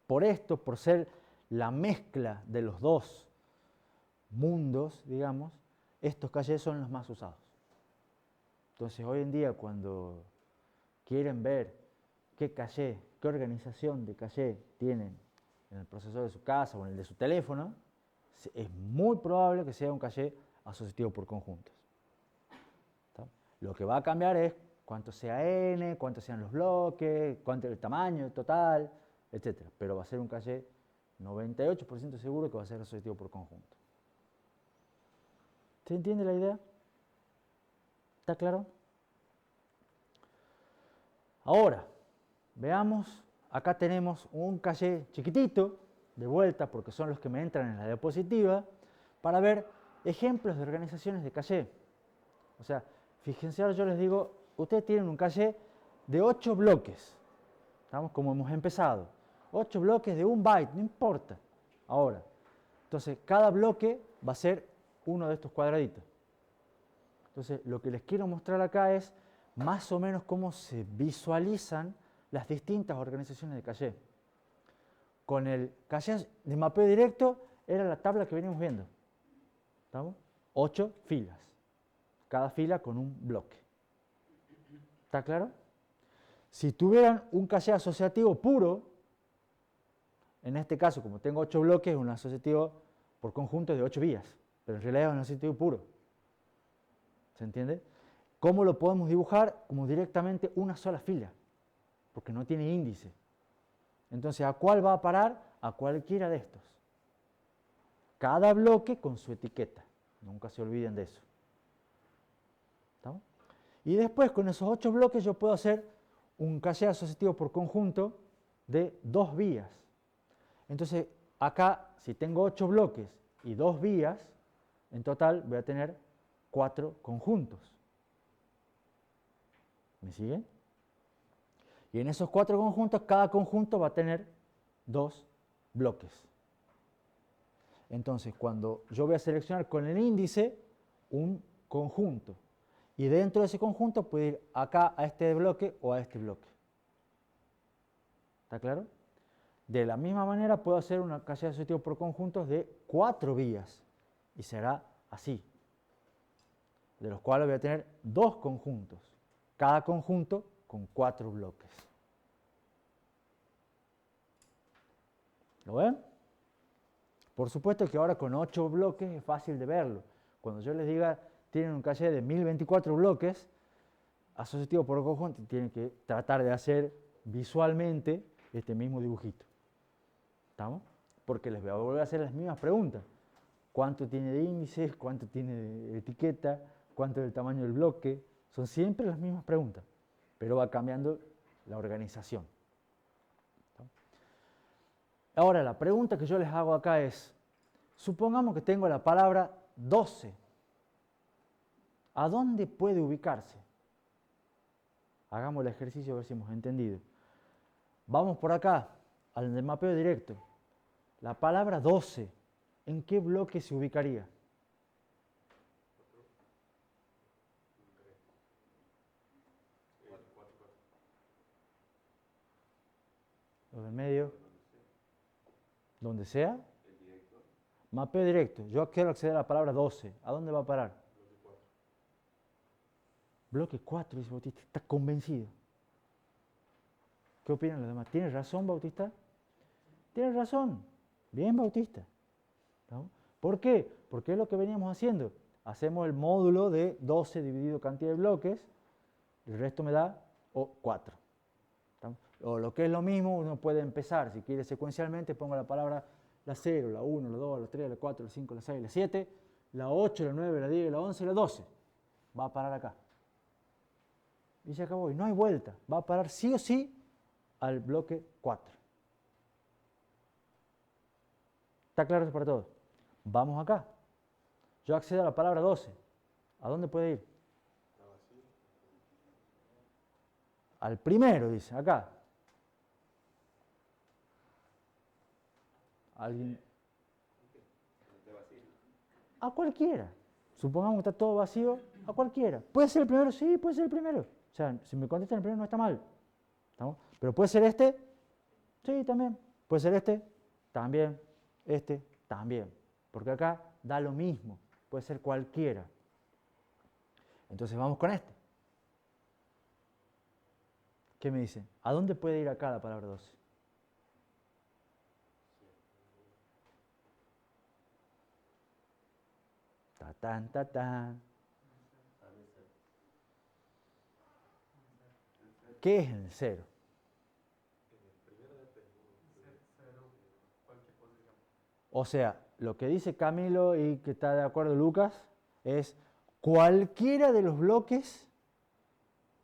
Por esto, por ser la mezcla de los dos mundos, digamos, estos cachés son los más usados. Entonces, hoy en día, cuando quieren ver qué caché, qué organización de caché tienen en el procesador de su casa o en el de su teléfono, es muy probable que sea un caché asociativo por conjuntos. ¿Está? Lo que va a cambiar es cuánto sea n, cuántos sean los bloques, cuánto es el tamaño total, etc. Pero va a ser un caché 98% seguro que va a ser asociativo por conjunto. ¿Se entiende la idea? ¿Está claro? Ahora, veamos, acá tenemos un caché chiquitito, de vuelta, porque son los que me entran en la diapositiva, para ver ejemplos de organizaciones de caché. O sea, fíjense, ahora yo les digo, ustedes tienen un caché de 8 bloques, ¿estamos? Como hemos empezado. 8 bloques de 1 byte, no importa. Ahora, entonces, cada bloque va a ser uno de estos cuadraditos. Entonces, lo que les quiero mostrar acá es más o menos cómo se visualizan las distintas organizaciones de caché. Con el caché de mapeo directo era la tabla que venimos viendo. ¿Estamos? 8 filas. Cada fila con un bloque. ¿Está claro? Si tuvieran un caché asociativo puro, en este caso, como tengo 8 bloques, es un asociativo por conjunto de 8 vías, pero en realidad es un asociativo puro. ¿Se entiende? ¿Cómo lo podemos dibujar? Como directamente una sola fila, porque no tiene índice. Entonces, ¿a cuál va a parar? A cualquiera de estos. Cada bloque con su etiqueta. Nunca se olviden de eso. ¿Estamos? Y después, con esos 8 bloques, yo puedo hacer un caché asociativo por conjunto de 2 vías. Entonces, acá, si tengo 8 bloques y 2 vías, en total voy a tener 4 conjuntos. ¿Me siguen? Y en esos 4 conjuntos, cada conjunto va a tener 2 bloques. Entonces, cuando yo voy a seleccionar con el índice un conjunto, y dentro de ese conjunto puedo ir acá a este bloque o a este bloque. ¿Está claro? De la misma manera puedo hacer una caché asociativo por conjuntos de 4 vías, y será así, de los cuales voy a tener 2 conjuntos, cada conjunto con 4 bloques. ¿Lo ven? Por supuesto que ahora con 8 bloques es fácil de verlo. Cuando yo les diga, tienen un caché de 1024 bloques, asociativo por conjunto, tienen que tratar de hacer visualmente este mismo dibujito. ¿Estamos? Porque les voy a volver a hacer las mismas preguntas. ¿Cuánto tiene de índices? ¿Cuánto tiene de etiqueta? ¿Cuánto es el tamaño del bloque? Son siempre las mismas preguntas, pero va cambiando la organización. Ahora, la pregunta que yo les hago acá es, supongamos que tengo la palabra 12. ¿A dónde puede ubicarse? Hagamos el ejercicio a ver si hemos entendido. Vamos por acá, al del mapeo directo. La palabra 12, ¿en qué bloque se ubicaría? Lo del medio. Donde sea. Mapeo directo. Yo quiero acceder a la palabra 12. ¿A dónde va a parar? Bloque 4, dice Bautista. ¿Está convencido? ¿Qué opinan los demás? ¿Tienes razón, Bautista? Tienes razón. Bien, Bautista. ¿No? ¿Por qué? Porque es lo que veníamos haciendo. Hacemos el módulo de 12 dividido cantidad de bloques. El resto me da 4. O lo que es lo mismo, uno puede empezar, si quiere secuencialmente, pongo la palabra la 0, la 1, la 2, la 3, la 4, la 5, la 6, la 7, la 8, la 9, la 10, la 11, la 12. Va a parar acá. Y se acabó. Y no hay vuelta. Va a parar sí o sí al bloque 4. ¿Está claro eso para todos? Vamos acá. Yo accedo a la palabra 12. ¿A dónde puede ir? Al primero, dice, acá. ¿Alguien? A cualquiera. Supongamos que está todo vacío, a cualquiera. ¿Puede ser el primero? Sí, puede ser el primero. O sea, si me contestan el primero no está mal. ¿Estamos? ¿Pero puede ser este? Sí, también. ¿Puede ser este? También. este también, porque acá da lo mismo, puede ser cualquiera. Entonces vamos con este. ¿Qué me dice? ¿A dónde puede ir acá la palabra 12? Tatán, tatán. ¿Qué es el 0? O sea, lo que dice Camilo y que está de acuerdo Lucas es cualquiera de los bloques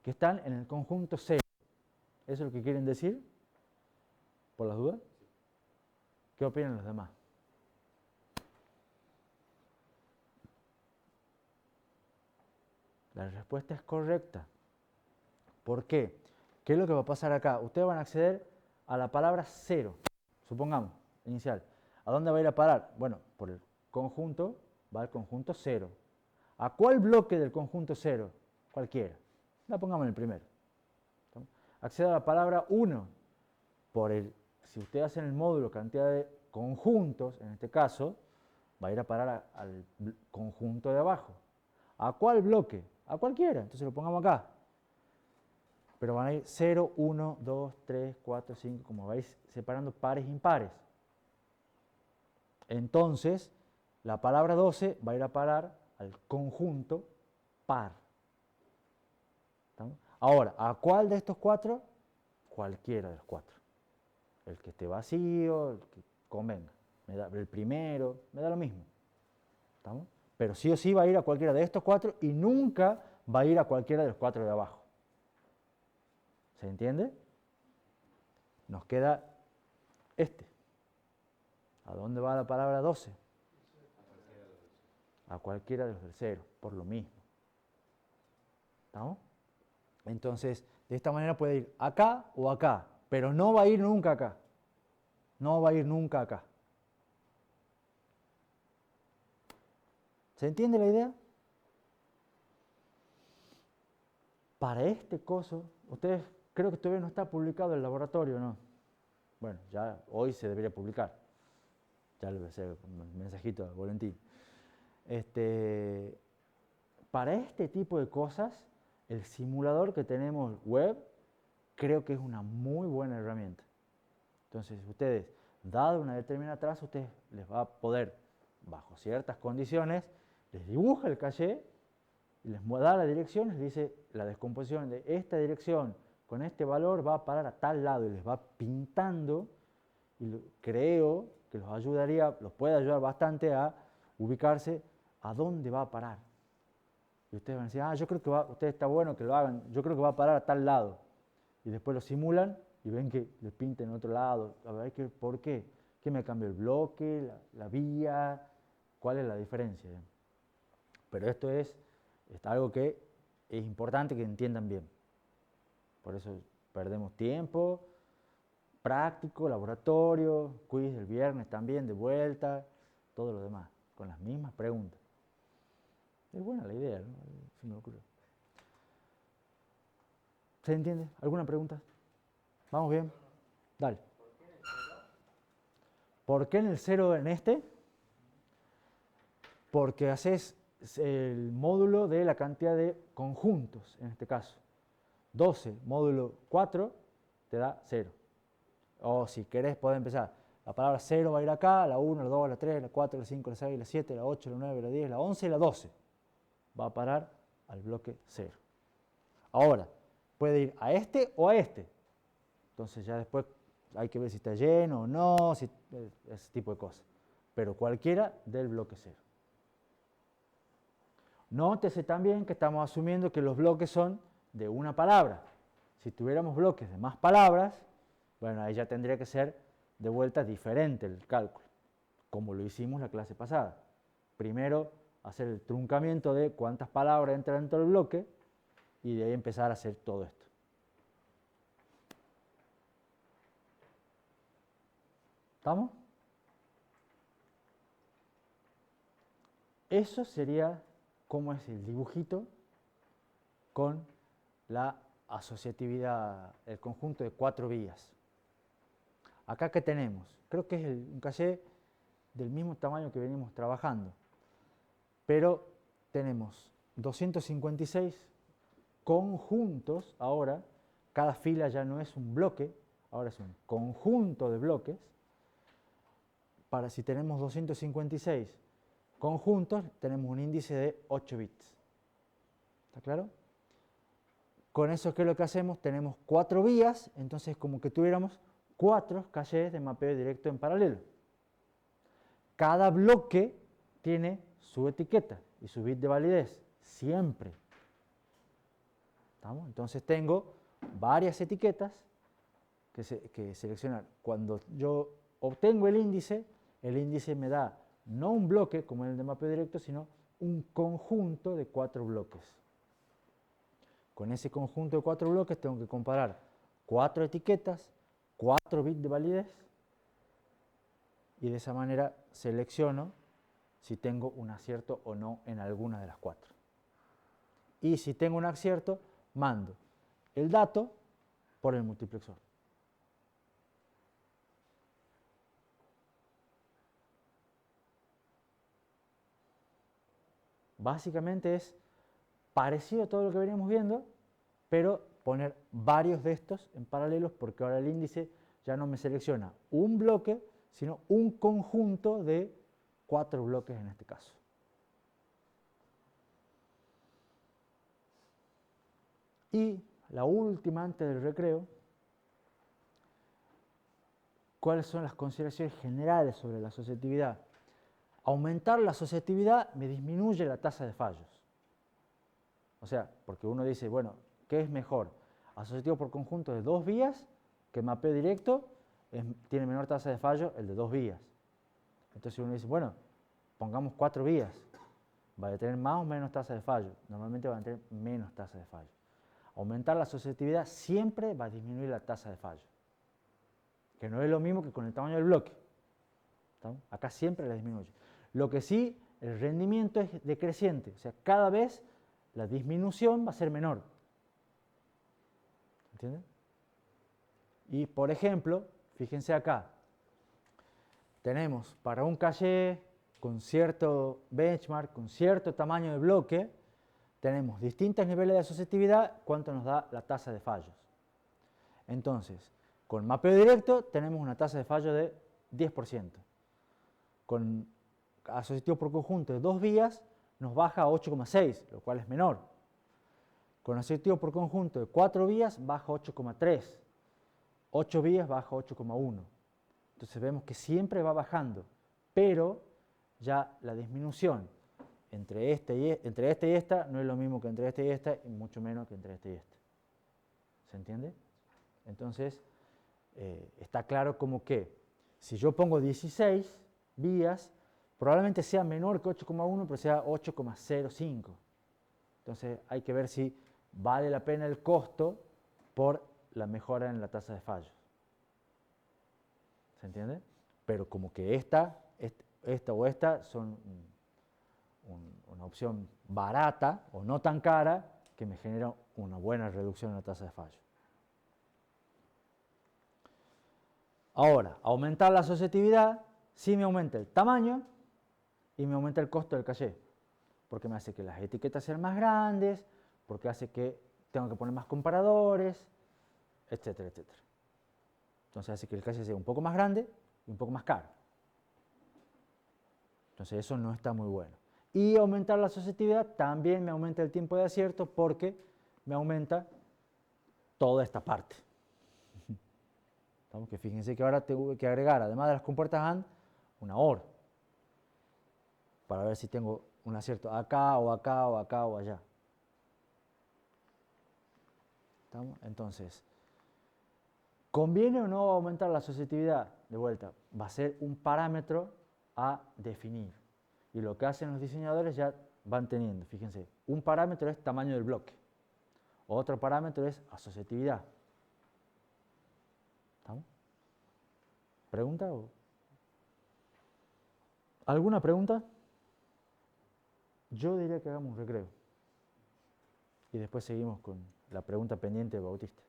que están en el conjunto 0. ¿Eso es lo que quieren decir? ¿Por las dudas? ¿Qué opinan los demás? La respuesta es correcta. ¿Por qué? ¿Qué es lo que va a pasar acá? Ustedes van a acceder a la palabra 0, supongamos, inicial. ¿A dónde va a ir a parar? Bueno, por el conjunto, va al conjunto 0. ¿A cuál bloque del conjunto 0? Cualquiera. La pongamos en el primero. Accede a la palabra 1. Si ustedes hacen el módulo cantidad de conjuntos, en este caso, va a ir a parar al conjunto de abajo. ¿A cuál bloque? A cualquiera. Entonces lo pongamos acá. Pero van a ir 0, 1, 2, 3, 4, 5, como vais separando pares e impares. Entonces, la palabra 12 va a ir a parar al conjunto par. ¿Estamos? Ahora, ¿a cuál de estos 4? Cualquiera de los 4. El que esté vacío, el que convenga. El primero, me da lo mismo. ¿Estamos? Pero sí o sí va a ir a cualquiera de estos 4 y nunca va a ir a cualquiera de los 4 de abajo. ¿Se entiende? Nos queda este. ¿A dónde va la palabra 12? A cualquiera de los del 0, por lo mismo. ¿Estamos? Entonces, de esta manera puede ir acá o acá, pero no va a ir nunca acá. No va a ir nunca acá. ¿Se entiende la idea? Para este coso, ustedes creo que todavía no está publicado el laboratorio, ¿no? Bueno, ya hoy se debería publicar. Ya le voy a hacer un mensajito al Valentín. Para este tipo de cosas, el simulador que tenemos web creo que es una muy buena herramienta. Entonces, ustedes, dado una determinada traza, ustedes les va a poder, bajo ciertas condiciones, les dibuja el caché y les da la dirección, les dice la descomposición de esta dirección con este valor va a parar a tal lado y les va pintando y creo que los ayudaría, los puede ayudar bastante a ubicarse a dónde va a parar. Y ustedes van a decir, yo creo que ustedes está bueno que lo hagan, yo creo que va a parar a tal lado. Y después lo simulan y ven que les pinta en otro lado. A ver, ¿por qué? ¿Qué me cambió el bloque, la vía? ¿Cuál es la diferencia? Pero esto es algo que es importante que entiendan bien. Por eso perdemos tiempo, práctico, laboratorio, quiz del viernes también, de vuelta, todo lo demás, con las mismas preguntas. Es buena la idea, ¿no? Se me ocurre. ¿Se entiende? ¿Alguna pregunta? ¿Vamos bien? Dale. ¿Por qué en el 0 en este? Porque haces el módulo de la cantidad de conjuntos, en este caso. 12 módulo 4 te da 0. O si querés podés empezar. La palabra 0 va a ir acá, la 1, la 2, la 3, la 4, la 5, la 6, la 7, la 8, la 9, la 10, la 11 y la 12. Va a parar al bloque 0. Ahora, puede ir a este o a este. Entonces ya después hay que ver si está lleno o no, ese tipo de cosas. Pero cualquiera del bloque 0. Nótese también que estamos asumiendo que los bloques son de una palabra. Si tuviéramos bloques de más palabras, bueno, ahí ya tendría que ser de vuelta diferente el cálculo, como lo hicimos la clase pasada. Primero hacer el truncamiento de cuántas palabras entran dentro del bloque y de ahí empezar a hacer todo esto. ¿Estamos? Eso sería como es el dibujito con la asociatividad, el conjunto de 4 vías. Acá, ¿qué tenemos? Creo que es un caché del mismo tamaño que venimos trabajando, pero tenemos 256 conjuntos ahora. Cada fila ya no es un bloque, ahora es un conjunto de bloques. Si tenemos 256 conjuntos, tenemos un índice de 8 bits. ¿Está claro? Con eso, ¿qué es lo que hacemos? Tenemos 4 vías, entonces como que tuviéramos 4 calles de mapeo directo en paralelo. Cada bloque tiene su etiqueta y su bit de validez, siempre. ¿Estamos? Entonces tengo varias etiquetas que seleccionar. Cuando yo obtengo el índice me da no un bloque como en el de mapeo directo, sino un conjunto de 4 bloques. Con ese conjunto de 4 bloques tengo que comparar 4 etiquetas, 4 bits de validez, y de esa manera selecciono si tengo un acierto o no en alguna de las 4. Y si tengo un acierto, mando el dato por el multiplexor. Básicamente es parecido a todo lo que veníamos viendo, pero poner varios de estos en paralelos, porque ahora el índice ya no me selecciona un bloque, sino un conjunto de 4 bloques en este caso. Y la última antes del recreo, ¿cuáles son las consideraciones generales sobre la asociatividad? Aumentar la asociatividad me disminuye la tasa de fallos. O sea, porque uno dice, bueno, ¿qué es mejor? Asociativo por conjunto de 2 vías, que mapeo directo, tiene menor tasa de fallo el de 2 vías. Entonces uno dice, bueno, pongamos 4 vías, va a tener más o menos tasa de fallo. Normalmente van a tener menos tasa de fallo. Aumentar la asociatividad siempre va a disminuir la tasa de fallo, que no es lo mismo que con el tamaño del bloque. ¿Estamos? Acá siempre la disminuye. Lo que sí, el rendimiento es decreciente, o sea, cada vez la disminución va a ser menor. ¿Entienden? Y por ejemplo, fíjense acá, tenemos para un caché con cierto benchmark, con cierto tamaño de bloque, tenemos distintos niveles de asociatividad, cuánto nos da la tasa de fallos. Entonces, con mapeo directo tenemos una tasa de fallo de 10%. Con asociativo por conjunto de 2 vías nos baja a 8,6, lo cual es menor. Con asociativo por conjunto de 4 vías baja a 8,3. 8 vías baja a 8,1. Entonces vemos que siempre va bajando, pero ya la disminución entre este y esta no es lo mismo que entre este y esta, y mucho menos que entre este y esta. ¿Se entiende? Entonces, está claro como que si yo pongo 16 vías, probablemente sea menor que 8,1, pero sea 8,05. Entonces hay que ver si vale la pena el costo por la mejora en la tasa de fallos. ¿Se entiende? Pero como que esta o esta son una opción barata o no tan cara que me genera una buena reducción en la tasa de fallo. Ahora, aumentar la asociatividad sí me aumenta el tamaño y me aumenta el costo del caché, porque me hace que las etiquetas sean más grandes, porque hace que tenga que poner más comparadores, etcétera, etcétera. Entonces hace que el caché sea un poco más grande y un poco más caro. Entonces eso no está muy bueno. Y aumentar la asociatividad también me aumenta el tiempo de acierto porque me aumenta toda esta parte. Que fíjense que ahora tengo que agregar, además de las compuertas AND, una OR, para ver si tengo un acierto acá o acá o acá o allá. ¿Estamos? Entonces, ¿conviene o no aumentar la asociatividad? De vuelta, va a ser un parámetro a definir. Y lo que hacen los diseñadores ya van teniendo, fíjense, un parámetro es tamaño del bloque, otro parámetro es asociatividad. ¿Estamos? ¿Pregunta? ¿Alguna pregunta? Yo diría que hagamos un recreo. Y después seguimos con la pregunta pendiente de Bautista.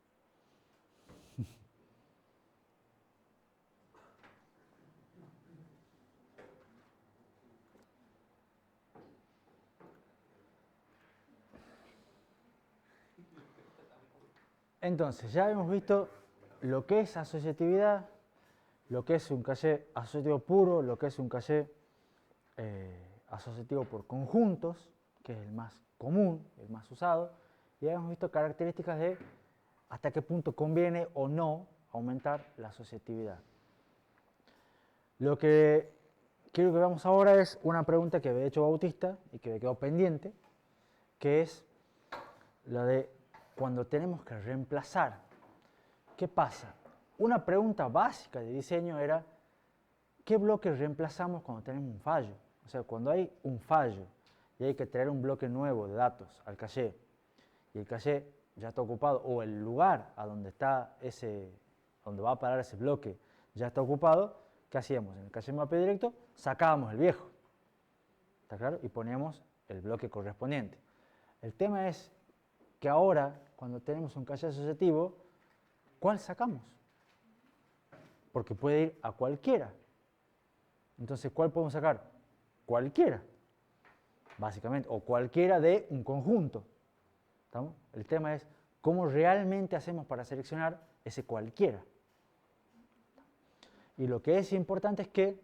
Entonces, ya hemos visto lo que es asociatividad, lo que es un caché asociativo puro, lo que es un caché asociativo por conjuntos, que es el más común, el más usado, y ya hemos visto características de hasta qué punto conviene o no aumentar la asociatividad. Lo que quiero que veamos ahora es una pregunta que había hecho Bautista y que me quedó pendiente, que es la de cuando tenemos que reemplazar. ¿Qué pasa? Una pregunta básica de diseño era ¿qué bloque reemplazamos cuando tenemos un fallo? O sea, cuando hay un fallo y hay que traer un bloque nuevo de datos al caché y el caché ya está ocupado o el lugar a donde está donde va a parar ese bloque ya está ocupado, ¿qué hacíamos? En el caché mapeo directo sacábamos el viejo, ¿está claro? Y poníamos el bloque correspondiente. El tema es que ahora, cuando tenemos un caché asociativo, ¿cuál sacamos? Porque puede ir a cualquiera. Entonces, ¿cuál podemos sacar? Cualquiera, básicamente, o cualquiera de un conjunto. ¿Estamos? El tema es cómo realmente hacemos para seleccionar ese cualquiera. Y lo que es importante es que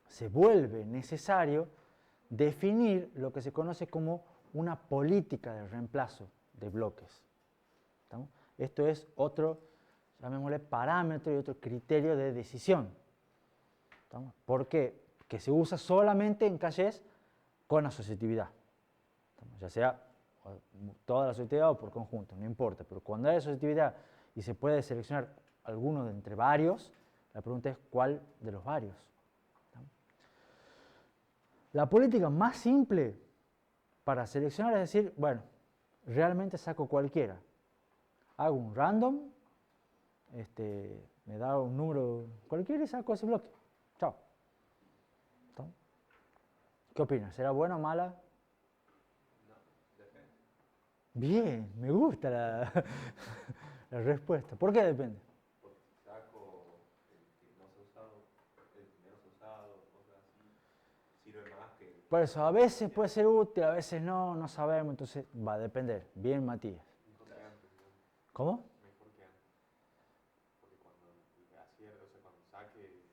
se vuelve necesario definir lo que se conoce como una política de reemplazo de bloques. ¿Estamos? Esto es otro, llamémosle, parámetro y otro criterio de decisión. ¿Estamos? ¿Por qué? Que se usa solamente en cachés con asociatividad. ¿Estamos? Ya sea toda la asociatividad o por conjunto, no importa. Pero cuando hay asociatividad y se puede seleccionar alguno de entre varios, la pregunta es ¿cuál de los varios? ¿Estamos? La política más simple para seleccionar es decir, bueno, realmente saco cualquiera. Hago un random, me da un número cualquiera y saco ese bloque. Chao. ¿Estamos? ¿Qué opinas? ¿Será buena o mala? No, depende. Bien, me gusta la respuesta. ¿Por qué depende? Porque si saco el que no se ha usado, el menos usado, cosas así, sirve más que el Por eso, a veces puede ser útil, a veces no, no sabemos, entonces va a depender. Bien, Matías. mejor que antes, digamos. ¿Cómo? Mejor que antes. Porque cuando le acierte, o sea, cuando saque,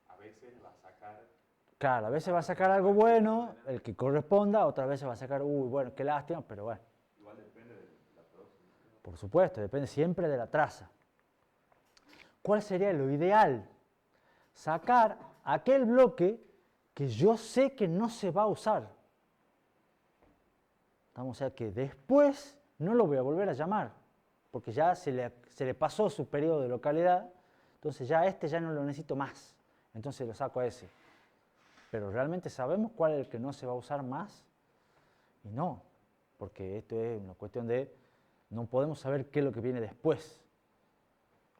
a veces va a sacar. Claro, a veces va a sacar algo bueno, el que corresponda, otras veces va a sacar, uy, bueno, qué lástima, pero bueno. Igual depende de la próxima. Por supuesto, depende siempre de la traza. ¿Cuál sería lo ideal? Sacar aquel bloque que yo sé que no se va a usar. O sea que después no lo voy a volver a llamar, porque ya se le pasó su periodo de localidad, entonces ya ya no lo necesito más, entonces lo saco a ese. Pero realmente sabemos cuál es el que no se va a usar más y no, porque esto es una cuestión de, no podemos saber qué es lo que viene después,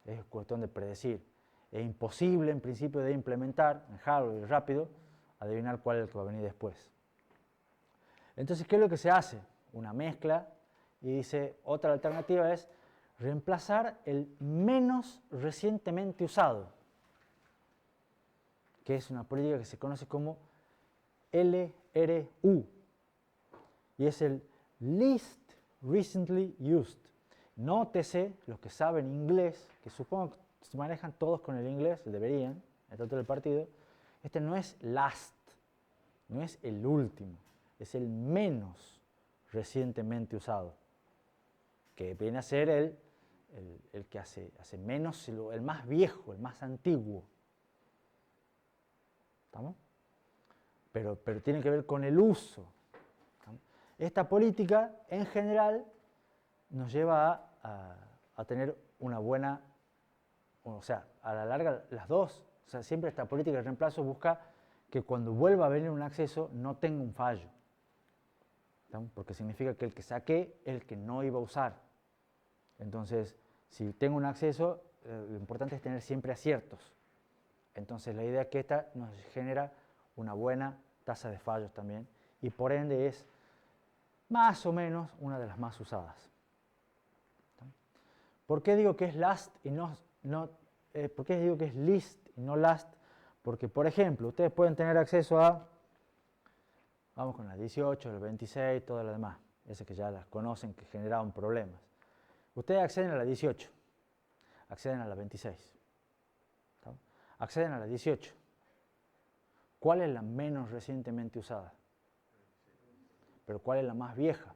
es cuestión de predecir. Es imposible en principio de implementar en hardware rápido, adivinar cuál es el que va a venir después. Entonces, ¿qué es lo que se hace? Una mezcla y dice, otra alternativa es reemplazar el menos recientemente usado, que es una política que se conoce como LRU, y es el Least Recently Used. Nótese, los que saben inglés, que supongo que se manejan todos con el inglés, deberían, en todo el partido, este no es last, no es el último, es el menos recientemente usado, que viene a ser el que hace menos, el más viejo, el más antiguo. ¿Estamos? Pero tiene que ver con el uso. ¿Estamos? Esta política, en general, nos lleva a tener una buena, o sea, a la larga las dos. O sea, siempre esta política de reemplazo busca que cuando vuelva a venir un acceso no tenga un fallo. ¿Estamos? Porque significa que el que saqué es el que no iba a usar. Entonces, si tengo un acceso, lo importante es tener siempre aciertos. Entonces, la idea es que esta nos genera una buena tasa de fallos también y por ende es más o menos una de las más usadas. ¿Por qué digo que es last y por qué digo que es least y no last? Porque, por ejemplo, ustedes pueden tener acceso a, vamos con la 18, el 26, todo lo demás. esas que ya las conocen, que generaban problemas. Ustedes acceden a la 18, acceden a la 26, ¿está? Acceden a la 18. ¿Cuál es la menos recientemente usada? Pero ¿cuál es la más vieja?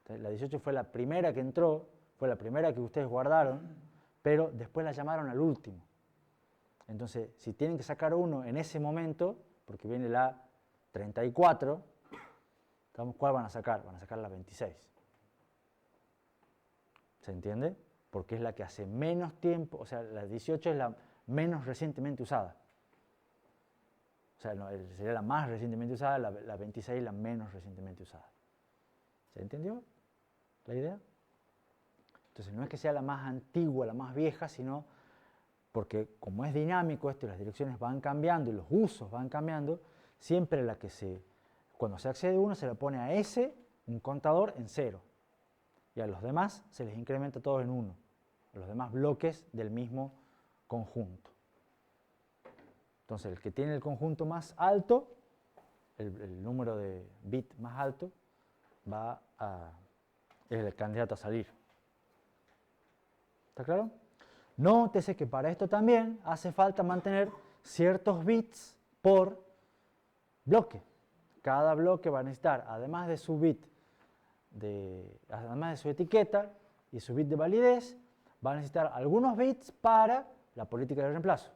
Entonces, la 18 fue la primera que entró, fue la primera que ustedes guardaron, pero después la llamaron al último. Entonces, si tienen que sacar uno en ese momento, porque viene la 34, ¿cuál van a sacar? Van a sacar la 26. ¿Se entiende? Porque es la que hace menos tiempo, o sea, la 18 es la menos recientemente usada. O sea, no, sería la más recientemente usada, la 26 la menos recientemente usada. ¿Se entendió la idea? Entonces, no es que sea la más antigua, la más vieja, sino porque como es dinámico esto y las direcciones van cambiando y los usos van cambiando, siempre cuando se accede a uno se le pone a ese un contador en 0 y a los demás se les incrementa todos en 1, a los demás bloques del mismo conjunto. Entonces el que tiene el conjunto más alto, el número de bit más alto, es el candidato a salir. ¿Está claro? Nótese que para esto también hace falta mantener ciertos bits por bloque. Cada bloque va a necesitar, además de su bit, además de su etiqueta y su bit de validez, va a necesitar algunos bits para la política de reemplazo.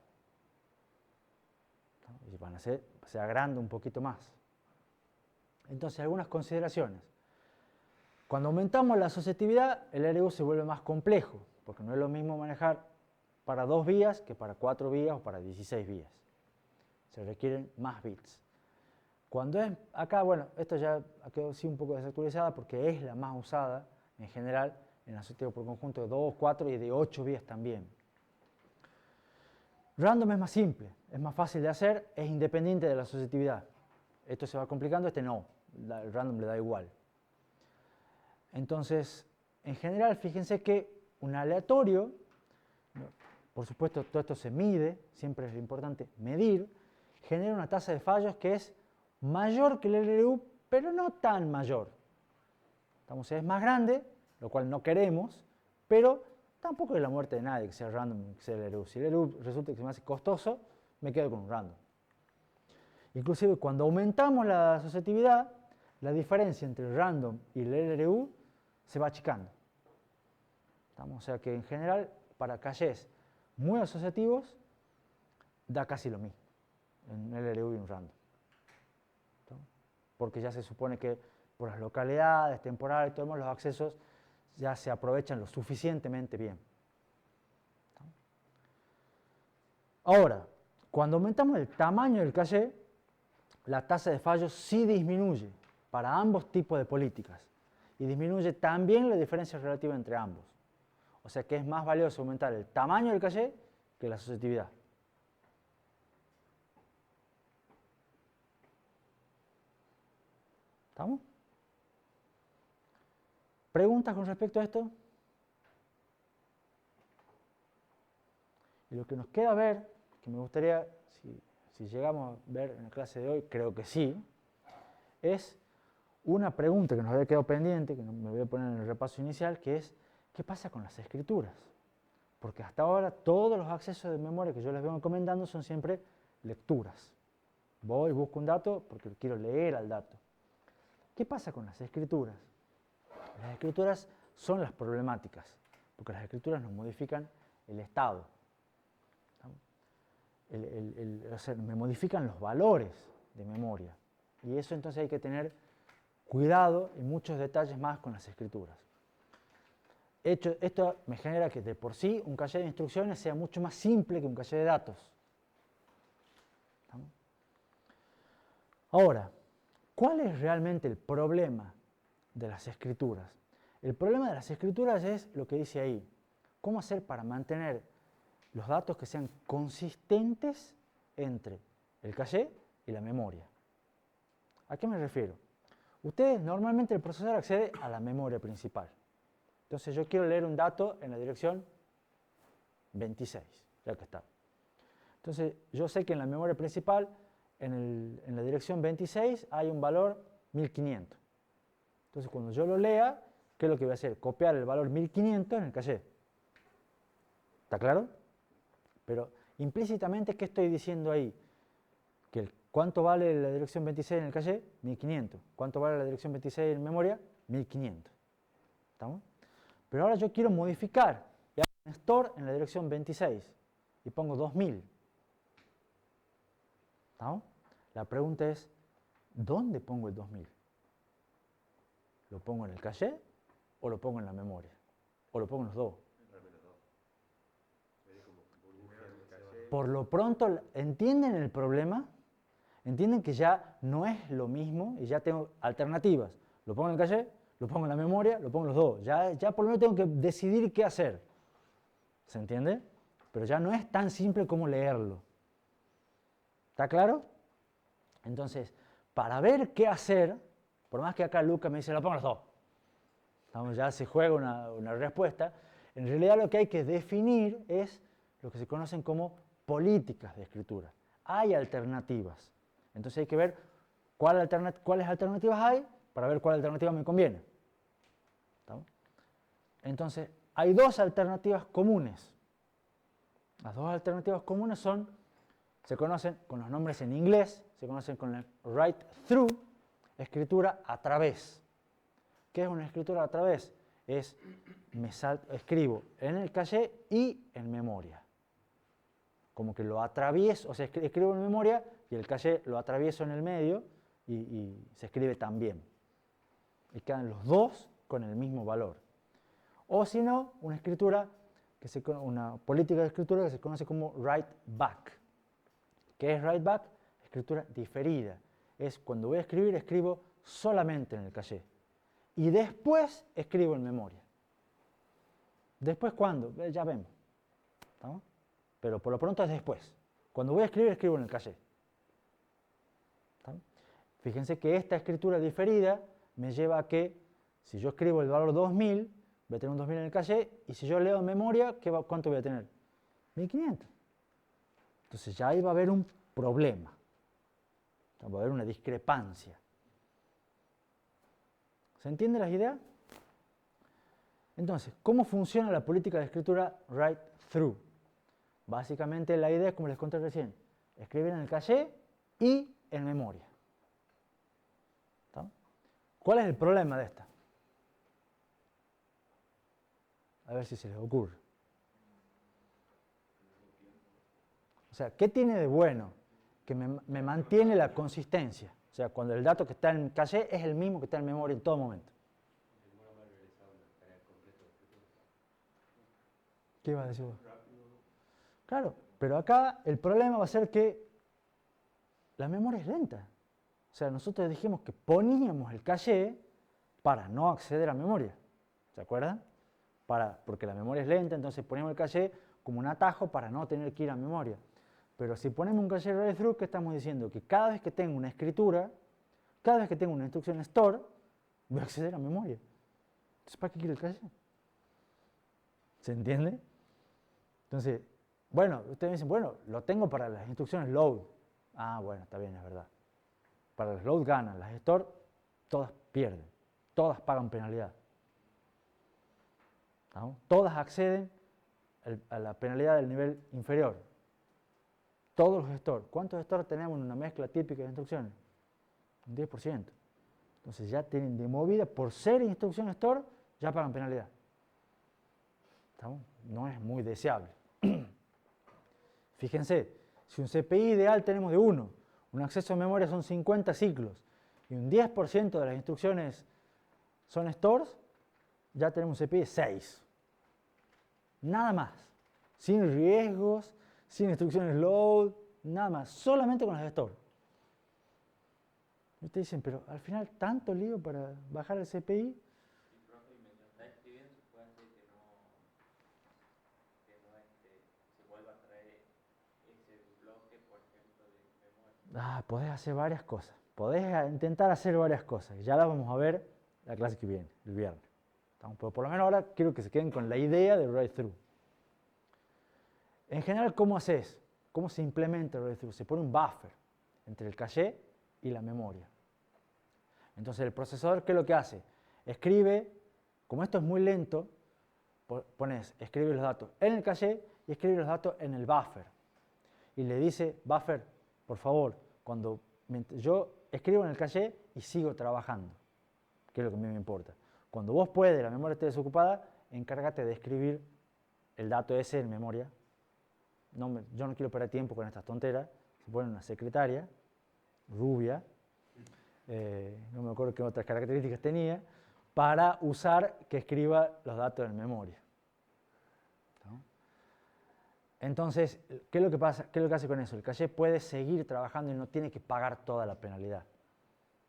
Y se agranda un poquito más. Entonces, algunas consideraciones. Cuando aumentamos la asociatividad, el LRU se vuelve más complejo, porque no es lo mismo manejar para 2 vías que para 4 vías o para 16 vías. Se requieren más bits. Cuando es acá, bueno, esto ya ha quedado sí un poco desactualizada porque es la más usada en general en asociativo por conjunto de 2, 4 y de 8 vías también. Random es más simple, es más fácil de hacer, es independiente de la asociatividad. Esto se va complicando, este no, el random le da igual. Entonces, en general, fíjense que un aleatorio, por supuesto todo esto se mide, siempre es importante medir, genera una tasa de fallos que es mayor que el LRU, pero no tan mayor. Entonces es más grande, lo cual no queremos, pero tampoco es la muerte de nadie que sea random, que sea el LRU. Si el LRU resulta que se me hace costoso, me quedo con un random. Inclusive cuando aumentamos la asociatividad, la diferencia entre el random y el LRU se va achicando. O sea que en general, para cachés muy asociativos, da casi lo mismo en un LRU y un random. Porque ya se supone que por las localidades, temporales y todo, los accesos ya se aprovechan lo suficientemente bien. Ahora, cuando aumentamos el tamaño del caché, la tasa de fallos sí disminuye para ambos tipos de políticas y disminuye también la diferencia relativa entre ambos. O sea que es más valioso aumentar el tamaño del caché que la asociatividad. ¿Estamos? ¿Preguntas con respecto a esto? Y lo que nos queda ver, que me gustaría, si llegamos a ver en la clase de hoy, creo que sí, es una pregunta que nos había quedado pendiente, que me voy a poner en el repaso inicial, que es, ¿qué pasa con las escrituras? Porque hasta ahora todos los accesos de memoria que yo les vengo comentando son siempre lecturas. Voy, busco un dato porque quiero leer al dato. ¿Qué pasa con las escrituras? Las escrituras son las problemáticas, porque las escrituras nos modifican el estado. O sea, me modifican los valores de memoria. Y eso entonces hay que tener cuidado y muchos detalles más con las escrituras. Esto me genera que de por sí un caché de instrucciones sea mucho más simple que un caché de datos. ¿Estamos? Ahora, ¿cuál es realmente el problema de las escrituras? El problema de las escrituras es lo que dice ahí. ¿Cómo hacer para mantener los datos que sean consistentes entre el caché y la memoria? ¿A qué me refiero? Ustedes, normalmente el procesador accede a la memoria principal. Entonces yo quiero leer un dato en la dirección 26, ya que está. Entonces yo sé que en la memoria principal, en la dirección 26, hay un valor 1500. Entonces, cuando yo lo lea, ¿qué es lo que voy a hacer? Copiar el valor 1500 en el caché. ¿Está claro? Pero implícitamente, ¿qué estoy diciendo ahí? Que ¿cuánto vale la dirección 26 en el caché? 1500. ¿Cuánto vale la dirección 26 en memoria? 1500. ¿Estamos? Pero ahora yo quiero modificar y hago un store en la dirección 26 y pongo 2000. ¿Estamos? La pregunta es, ¿dónde pongo el 2000? ¿Lo pongo en el caché o lo pongo en la memoria? ¿O lo pongo en los dos? Por lo pronto, ¿entienden el problema? ¿Entienden que ya no es lo mismo y ya tengo alternativas? Lo pongo en el caché, lo pongo en la memoria, lo pongo en los dos. Ya por lo menos tengo que decidir qué hacer. ¿Se entiende? Pero ya no es tan simple como leerlo. ¿Está claro? Entonces, para ver qué hacer, por más que acá Lucas me dice, lo pongo en los dos. Estamos, ya se juega una respuesta. En realidad lo que hay que definir es lo que se conocen como políticas de escritura. Hay alternativas. Entonces hay que ver cuáles alternativas hay para ver cuál alternativa me conviene. ¿Estamos? Entonces, hay dos alternativas comunes. Las dos alternativas comunes se conocen con los nombres en inglés, se conocen con el write through, escritura a través. ¿Qué es una escritura a través? Es escribo en el caché y en memoria. Como que lo atravieso, o sea, escribo en memoria y el caché lo atravieso en el medio y se escribe también. Y quedan los dos con el mismo valor. O si no, una política de escritura que se conoce como write back. ¿Qué es write back? Escritura diferida. Es cuando voy a escribir, escribo solamente en el caché. Y después escribo en memoria. ¿Después cuándo? Ya vemos. ¿Estamos? Pero por lo pronto es después. Cuando voy a escribir, escribo en el caché. ¿Estamos? Fíjense que esta escritura diferida me lleva a que, si yo escribo el valor 2000, voy a tener un 2000 en el caché, y si yo leo en memoria, ¿cuánto voy a tener? 1500. Entonces ya ahí va a haber un problema. Va a haber una discrepancia. ¿Se entienden las ideas? Entonces, ¿cómo funciona la política de escritura write through? Básicamente la idea es, como les conté recién, escribir en el caché y en memoria. ¿Está? ¿Cuál es el problema de esta? A ver si se les ocurre. O sea, ¿qué tiene de bueno? Que me mantiene la consistencia. O sea, cuando el dato que está en caché es el mismo que está en memoria en todo momento. ¿Qué iba a decir vos? Claro, pero acá el problema va a ser que la memoria es lenta. O sea, nosotros dijimos que poníamos el caché para no acceder a memoria. ¿Se acuerdan? Porque la memoria es lenta, entonces ponemos el caché como un atajo para no tener que ir a memoria. Pero si ponemos un caché write through, ¿qué estamos diciendo? Que cada vez que tengo una escritura, cada vez que tengo una instrucción store, voy a acceder a memoria. Entonces, ¿para qué quiero el caché? ¿Se entiende? Entonces, bueno, ustedes me dicen, bueno, lo tengo para las instrucciones load. Ah, bueno, está bien, es verdad. Para las load ganan, las store todas pierden, todas pagan penalidad. ¿No? Todas acceden a la penalidad del nivel inferior. Todos los store. ¿Cuántos store tenemos en una mezcla típica de instrucciones? Un 10%. Entonces ya tienen de movida, por ser instrucción store, ya pagan penalidad. ¿Estamos? No es muy deseable. Fíjense, si un CPI ideal tenemos de 1, un acceso a memoria son 50 ciclos, y un 10% de las instrucciones son stores, ya tenemos un CPI de 6. Nada más. Sin riesgos, sin instrucciones load, nada más. Solamente con las store. Y ustedes dicen, pero al final, ¿tanto lío para bajar el CPI? Podés hacer varias cosas. Podés intentar hacer varias cosas. Ya las vamos a ver la clase que viene, el viernes. Pero por lo menos ahora quiero que se queden con la idea de write through. En general, ¿cómo haces? ¿Cómo se implementa el write through? Se pone un buffer entre el caché y la memoria. Entonces el procesador, ¿qué es lo que hace? escribe, como esto es muy lento, pones, escribe los datos en el caché y escribe los datos en el buffer. Y le dice, buffer, por favor, yo escribo en el caché y sigo trabajando, que es lo que a mí me importa. Cuando vos puedes, la memoria esté desocupada, encárgate de escribir el dato ese en memoria. Yo no quiero perder tiempo con estas tonteras. Se pone una secretaria, rubia, no me acuerdo qué otras características tenía, para usar que escriba los datos en memoria. ¿No? Entonces, ¿qué es lo que pasa? ¿Qué es lo que hace con eso? El caché puede seguir trabajando y no tiene que pagar toda la penalidad.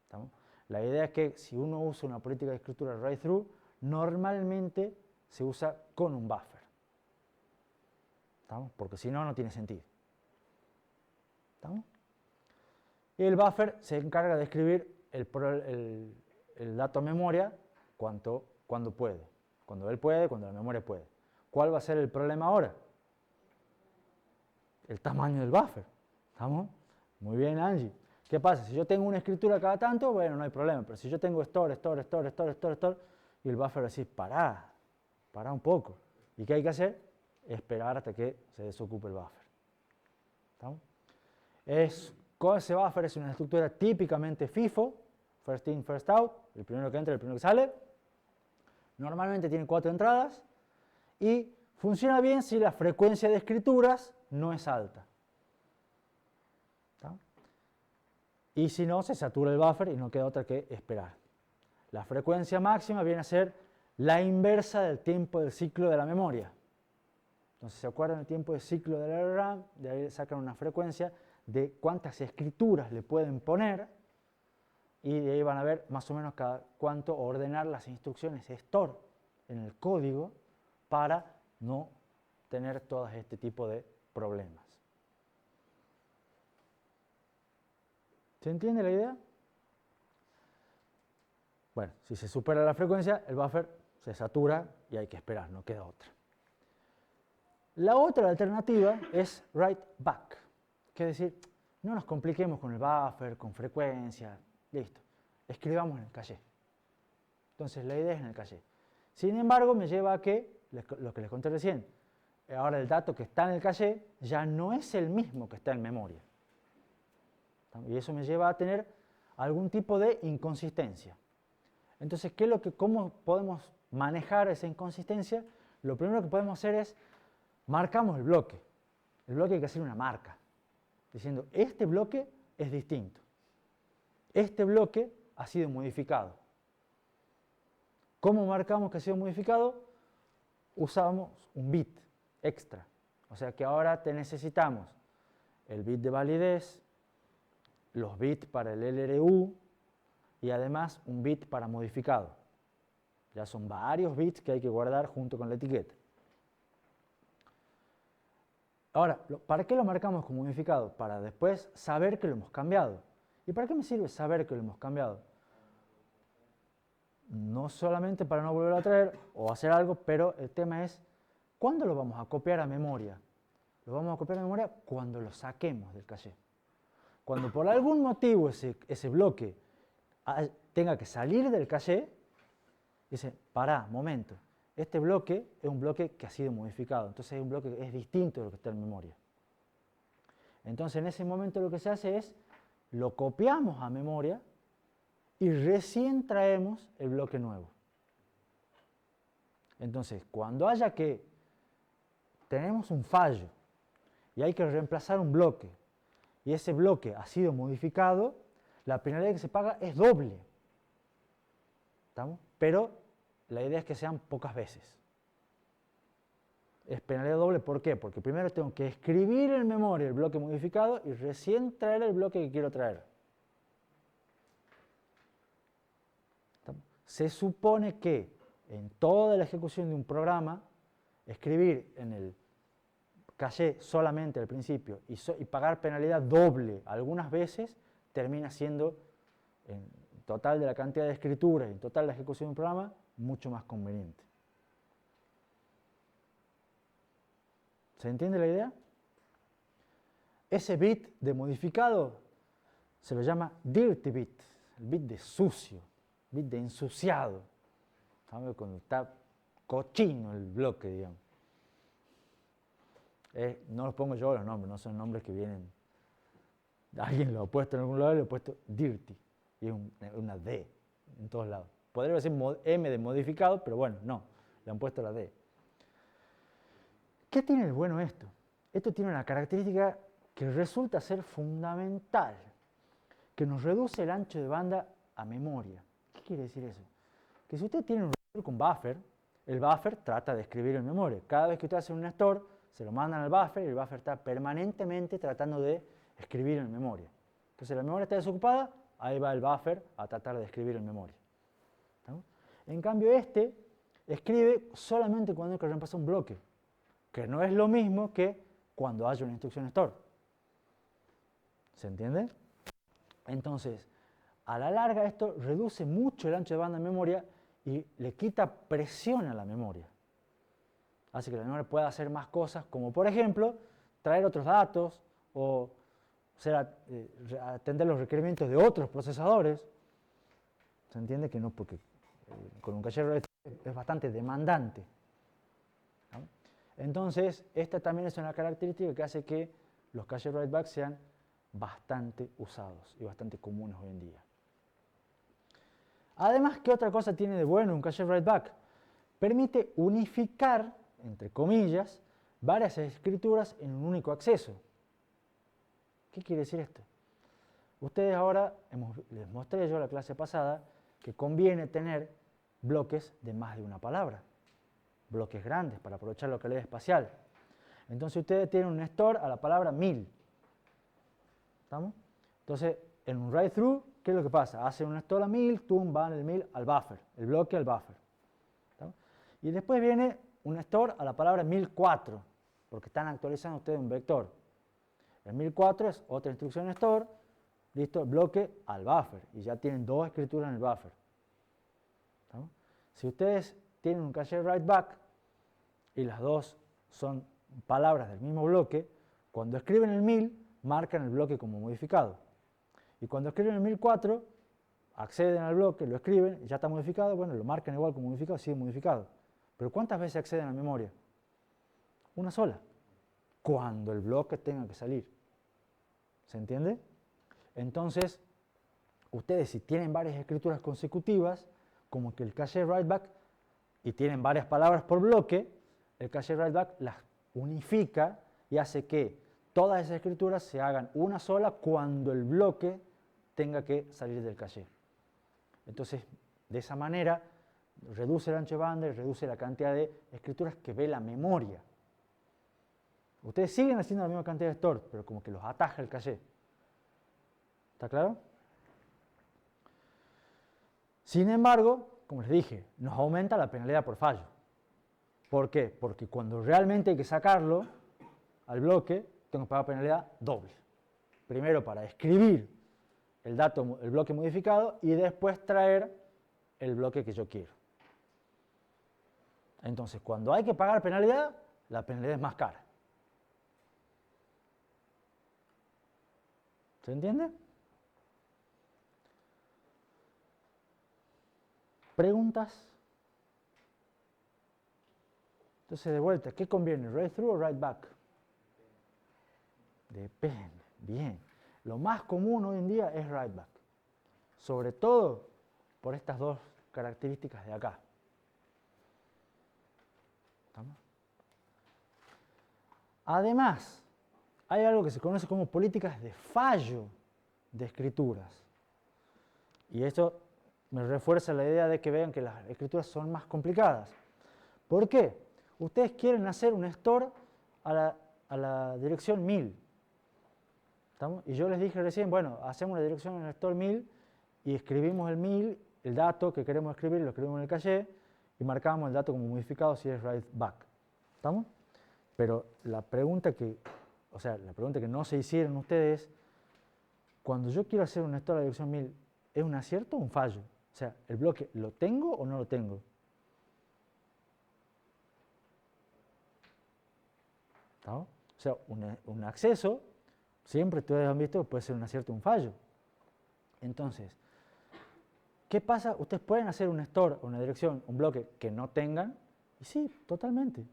¿Estamos? La idea es que si uno usa una política de escritura write-through, normalmente se usa con un buffer. ¿Estamos? Porque si no, no tiene sentido. ¿Estamos? Y el buffer se encarga de escribir el dato a memoria cuando puede. Cuando él puede, cuando la memoria puede. ¿Cuál va a ser el problema ahora? El tamaño del buffer. ¿Estamos? Muy bien, Angie. ¿Qué pasa? Si yo tengo una escritura cada tanto, bueno, no hay problema. Pero si yo tengo store, y el buffer va a decir, pará un poco. ¿Y qué hay que hacer? Esperar hasta que se desocupe el buffer. ¿Estamos? Ese buffer es una estructura típicamente FIFO, first in, first out, el primero que entra, el primero que sale. Normalmente tiene 4 entradas y funciona bien si la frecuencia de escrituras no es alta. ¿Está? Y si no, se satura el buffer y no queda otra que esperar. La frecuencia máxima viene a ser la inversa del tiempo del ciclo de la memoria. Entonces, ¿se acuerdan del tiempo de ciclo del RAM? De ahí sacan una frecuencia de cuántas escrituras le pueden poner y de ahí van a ver más o menos cada cuánto ordenar las instrucciones store en el código para no tener todo este tipo de problemas. ¿Se entiende la idea? Bueno, si se supera la frecuencia, el buffer se satura y hay que esperar, no queda otra. La otra alternativa es write back, que es decir, no nos compliquemos con el buffer, con frecuencia, listo, escribamos en el caché. Entonces la idea es en el caché. Sin embargo, me lleva a que, lo que les conté recién, ahora el dato que está en el caché ya no es el mismo que está en memoria. Y eso me lleva a tener algún tipo de inconsistencia. Entonces, ¿cómo podemos manejar esa inconsistencia? Lo primero que podemos hacer es, marcamos el bloque. El bloque hay que hacer una marca, diciendo, este bloque es distinto. Este bloque ha sido modificado. ¿Cómo marcamos que ha sido modificado? Usamos un bit extra. O sea que ahora necesitamos el bit de validez, los bits para el LRU y además un bit para modificado. Ya son varios bits que hay que guardar junto con la etiqueta. Ahora, ¿para qué lo marcamos como modificado? Para después saber que lo hemos cambiado. ¿Y para qué me sirve saber que lo hemos cambiado? No solamente para no volver a traer o hacer algo, pero el tema es, ¿cuándo lo vamos a copiar a memoria? Lo vamos a copiar a memoria cuando lo saquemos del caché. Cuando por algún motivo ese bloque tenga que salir del caché, dice, pará, momento, este bloque es un bloque que ha sido modificado, entonces es un bloque que es distinto de lo que está en memoria. Entonces en ese momento lo que se hace es, lo copiamos a memoria y recién traemos el bloque nuevo. Entonces, cuando tenemos un fallo y hay que reemplazar un bloque, y ese bloque ha sido modificado, la penalidad que se paga es doble. ¿Estamos? Pero la idea es que sean pocas veces. Es penalidad doble, ¿por qué? Porque primero tengo que escribir en memoria el bloque modificado y recién traer el bloque que quiero traer. ¿Estamos? Se supone que en toda la ejecución de un programa, escribir en el caché solamente al principio y pagar penalidad doble algunas veces, termina siendo, en total de la cantidad de escrituras y en total de la ejecución de un programa, mucho más conveniente. ¿Se entiende la idea? Ese bit de modificado se lo llama dirty bit, el bit de sucio, bit de ensuciado. ¿Sabe? Cuando está cochino el bloque, digamos. No los pongo yo los nombres, no son nombres que vienen. Alguien lo ha puesto en algún lado y lo ha puesto dirty. Y es una D en todos lados. Podría decir M de modificado, pero bueno, no. Le han puesto la D. ¿Qué tiene de bueno esto? Esto tiene una característica que resulta ser fundamental, que nos reduce el ancho de banda a memoria. ¿Qué quiere decir eso? Que si usted tiene un receptor con buffer, el buffer trata de escribir en memoria. Cada vez que usted hace un store, se lo mandan al buffer y el buffer está permanentemente tratando de escribir en memoria. Entonces la memoria está desocupada, ahí va el buffer a tratar de escribir en memoria. ¿Estamos? En cambio este escribe solamente cuando hay que reemplazar un bloque, que no es lo mismo que cuando haya una instrucción store. ¿Se entiende? Entonces, a la larga esto reduce mucho el ancho de banda de memoria y le quita presión a la memoria. Hace que la memoria pueda hacer más cosas, como por ejemplo, traer otros datos o atender los requerimientos de otros procesadores. ¿Se entiende? Que no, porque con un caché RAID es bastante demandante. ¿No? Entonces, esta también es una característica que hace que los cache write back sean bastante usados y bastante comunes hoy en día. Además, ¿qué otra cosa tiene de bueno un cache write back? Permite unificar, entre comillas, varias escrituras en un único acceso. ¿Qué quiere decir esto? Ustedes ahora, les mostré yo la clase pasada, que conviene tener bloques de más de una palabra, bloques grandes para aprovechar la localidad espacial. Entonces ustedes tienen un store a la palabra 1000. ¿Estamos? Entonces, en un write through, ¿qué es lo que pasa? Hacen un store a 1000, van el 1000 al buffer, el bloque al buffer. ¿Estamos? Y después viene un store a la palabra 1004, porque están actualizando ustedes un vector. El 1004 es otra instrucción store, listo, bloque al buffer, y ya tienen dos escrituras en el buffer. ¿Estamos? Si ustedes tienen un cache write back y las dos son palabras del mismo bloque, cuando escriben el 1000 marcan el bloque como modificado. Y cuando escriben el 1004, acceden al bloque, lo escriben, ya está modificado, bueno, lo marcan igual como modificado, sigue modificado. Pero ¿cuántas veces acceden a la memoria? Una sola. Cuando el bloque tenga que salir. ¿Se entiende? Entonces, ustedes si tienen varias escrituras consecutivas, como que el cache write back, y tienen varias palabras por bloque, el cache write back las unifica y hace que todas esas escrituras se hagan una sola cuando el bloque tenga que salir del caché. Entonces, de esa manera, reduce el ancho de banda y reduce la cantidad de escrituras que ve la memoria. Ustedes siguen haciendo la misma cantidad de stores, pero como que los ataja el caché. ¿Está claro? Sin embargo, como les dije, nos aumenta la penalidad por fallo. ¿Por qué? Porque cuando realmente hay que sacarlo al bloque, tengo que pagar penalidad doble. Primero para escribir el bloque modificado y después traer el bloque que yo quiero. Entonces, cuando hay que pagar penalidad, la penalidad es más cara. ¿Se entiende? ¿Preguntas? Entonces, de vuelta, ¿qué conviene? ¿Write through o write back? Depende. Bien. Lo más común hoy en día es write back. Sobre todo por estas dos características de acá. ¿Estamos? Además, hay algo que se conoce como políticas de fallo de escrituras. Y esto me refuerza la idea de que vean que las escrituras son más complicadas. ¿Por qué? Ustedes quieren hacer un store a la dirección 1000. ¿Estamos? Y yo les dije recién, bueno, hacemos una dirección en el store 1000 y escribimos el 1000, el dato que queremos escribir, lo escribimos en el caché y marcamos el dato como modificado si es write back. ¿Estamos? Pero la pregunta que no se hicieron ustedes, cuando yo quiero hacer un store a la dirección 1000, ¿es un acierto o un fallo? O sea, ¿el bloque lo tengo o no lo tengo? ¿Estamos? O sea, un acceso, siempre ustedes han visto que puede ser un acierto o un fallo. Entonces, ¿Qué pasa? Ustedes pueden hacer un store, una dirección, un bloque que no tengan, y sí, totalmente.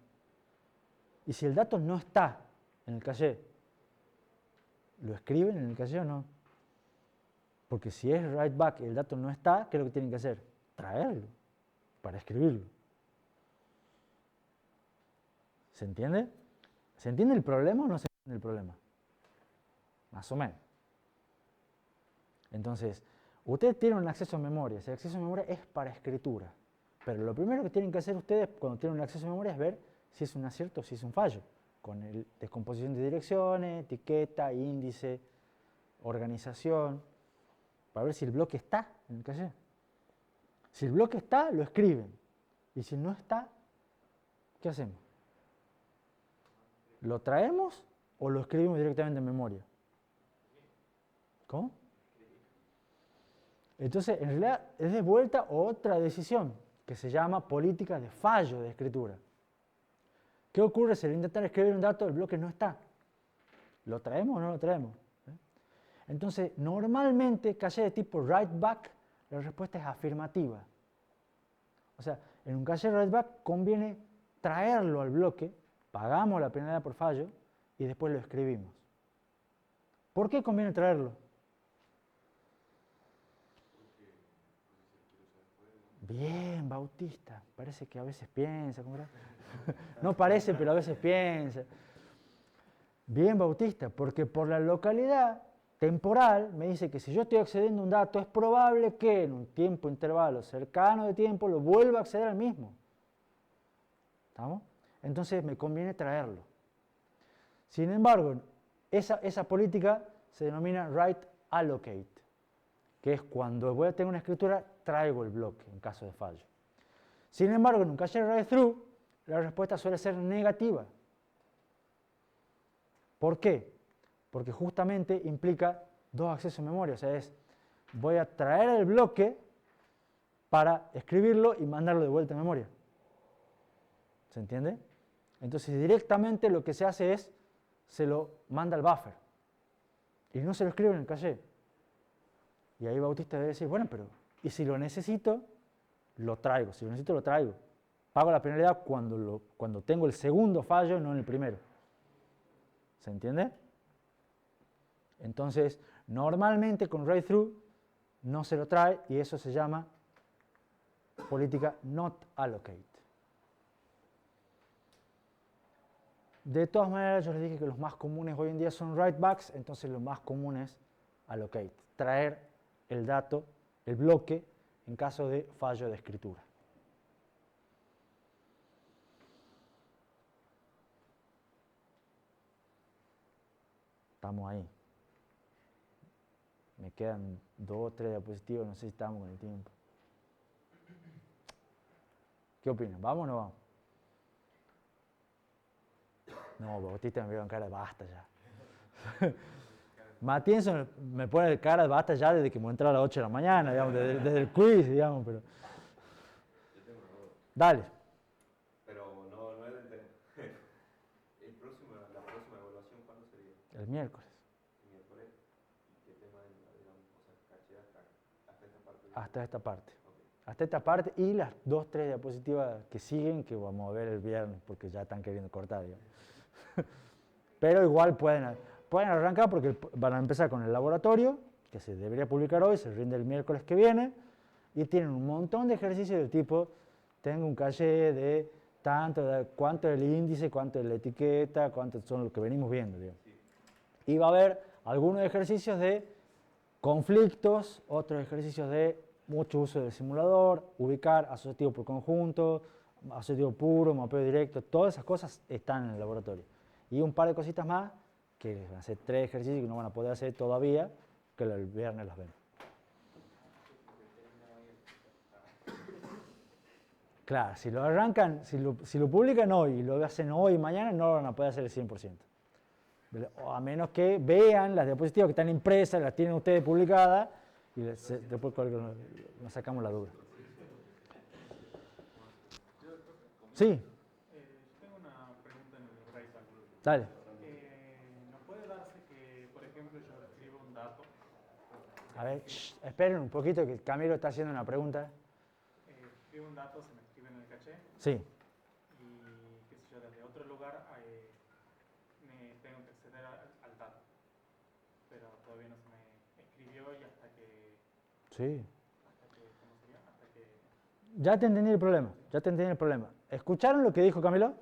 Y si el dato no está en el caché, ¿lo escriben en el caché o no? Porque si es write back y el dato no está, ¿qué es lo que tienen que hacer? Traerlo para escribirlo. ¿Se entiende? ¿Se entiende el problema o no se entiende el problema? Más o menos. Entonces, ustedes tienen un acceso a memoria. Ese acceso a memoria es para escritura. Pero lo primero que tienen que hacer ustedes cuando tienen un acceso a memoria es ver si es un acierto o si es un fallo. Con descomposición de direcciones, etiqueta, índice, organización, para ver si el bloque está en el caché. Si el bloque está, lo escriben. Y si no está, ¿qué hacemos? ¿Lo traemos o lo escribimos directamente en memoria? ¿Cómo? Entonces, en realidad es de vuelta otra decisión que se llama política de fallo de escritura. ¿Qué ocurre si al intentar escribir un dato el bloque no está? ¿Lo traemos o no lo traemos? Entonces, normalmente, caché de tipo write back, la respuesta es afirmativa. O sea, en un caché write back conviene traerlo al bloque, pagamos la penalidad por fallo y después lo escribimos. ¿Por qué conviene traerlo? Bien, Bautista, parece que a veces piensa, ¿cómo era? No parece, pero a veces piensa. Bien, Bautista, porque por la localidad temporal me dice que si yo estoy accediendo a un dato, es probable que en un tiempo intervalo cercano de tiempo lo vuelva a acceder al mismo. ¿Estamos? Entonces me conviene traerlo. Sin embargo, esa política se denomina write allocate, que es cuando voy a tener una escritura, traigo el bloque en caso de fallo. Sin embargo, en un caché write through, la respuesta suele ser negativa. ¿Por qué? Porque justamente implica dos accesos a memoria, o sea, voy a traer el bloque para escribirlo y mandarlo de vuelta a memoria. ¿Se entiende? Entonces directamente lo que se hace es, se lo manda al buffer y no se lo escribe en el caché. Y ahí Bautista debe decir, bueno, pero ¿y si lo necesito? Lo traigo, si lo necesito lo traigo. Pago la penalidad cuando tengo el segundo fallo, no en el primero. ¿Se entiende? Entonces, normalmente con write through no se lo trae y eso se llama política not allocate. De todas maneras, yo les dije que los más comunes hoy en día son write backs, entonces lo más común es allocate, traer el dato, el bloque, en caso de fallo de escritura. Estamos ahí. Me quedan 2 o 3 diapositivas, no sé si estamos con el tiempo. ¿Qué opinan? ¿Vamos o no vamos? No, Bautista me veo en cara de basta ya. Matienzo me pone cara de basta ya desde que me entró a las 8 de la mañana, digamos, desde el quiz, digamos, pero... Yo tengo una duda, Dale. pero no es del tema. La próxima evaluación, ¿cuándo sería? El miércoles. ¿El miércoles? ¿Y qué tema entra, digamos? O sea, caché hasta esta parte. Hasta esta parte. Okay. Hasta esta parte y las 2 o 3 diapositivas que siguen, que vamos a ver el viernes, porque ya están queriendo cortar, digamos. Pero igual pueden arrancar porque van a empezar con el laboratorio, que se debería publicar hoy, se rinde el miércoles que viene, y tienen un montón de ejercicios del tipo, tengo un caché de tanto, cuánto es el índice, cuánto es la etiqueta, cuánto son lo que venimos viendo, digamos. Y va a haber algunos ejercicios de conflictos, otros ejercicios de mucho uso del simulador, ubicar asociativo por conjunto, asociativo puro, mapeo directo, todas esas cosas están en el laboratorio. Y un par de cositas más, que van a ser 3 ejercicios que no van a poder hacer todavía, que el viernes las ven. Claro, si lo arrancan, si lo publican hoy y lo hacen hoy y mañana, no lo van a poder hacer el 100%. A menos que vean las diapositivas que están impresas, las tienen ustedes publicadas, y después nos sacamos la duda. Sí. Tengo una pregunta en el Raiza. Dale. ¿No puede darse que, por ejemplo, yo escribo un dato A ver, esperen un poquito que Camilo está haciendo una pregunta. Escribo un dato, se me escribe en el caché Sí, y qué sé yo, desde otro lugar me tengo que acceder al dato. Pero todavía no se me escribió y sí. ¿cómo sería? Hasta que Ya te entendí el problema, ya te entendí el problema. ¿Escucharon lo que dijo Camilo?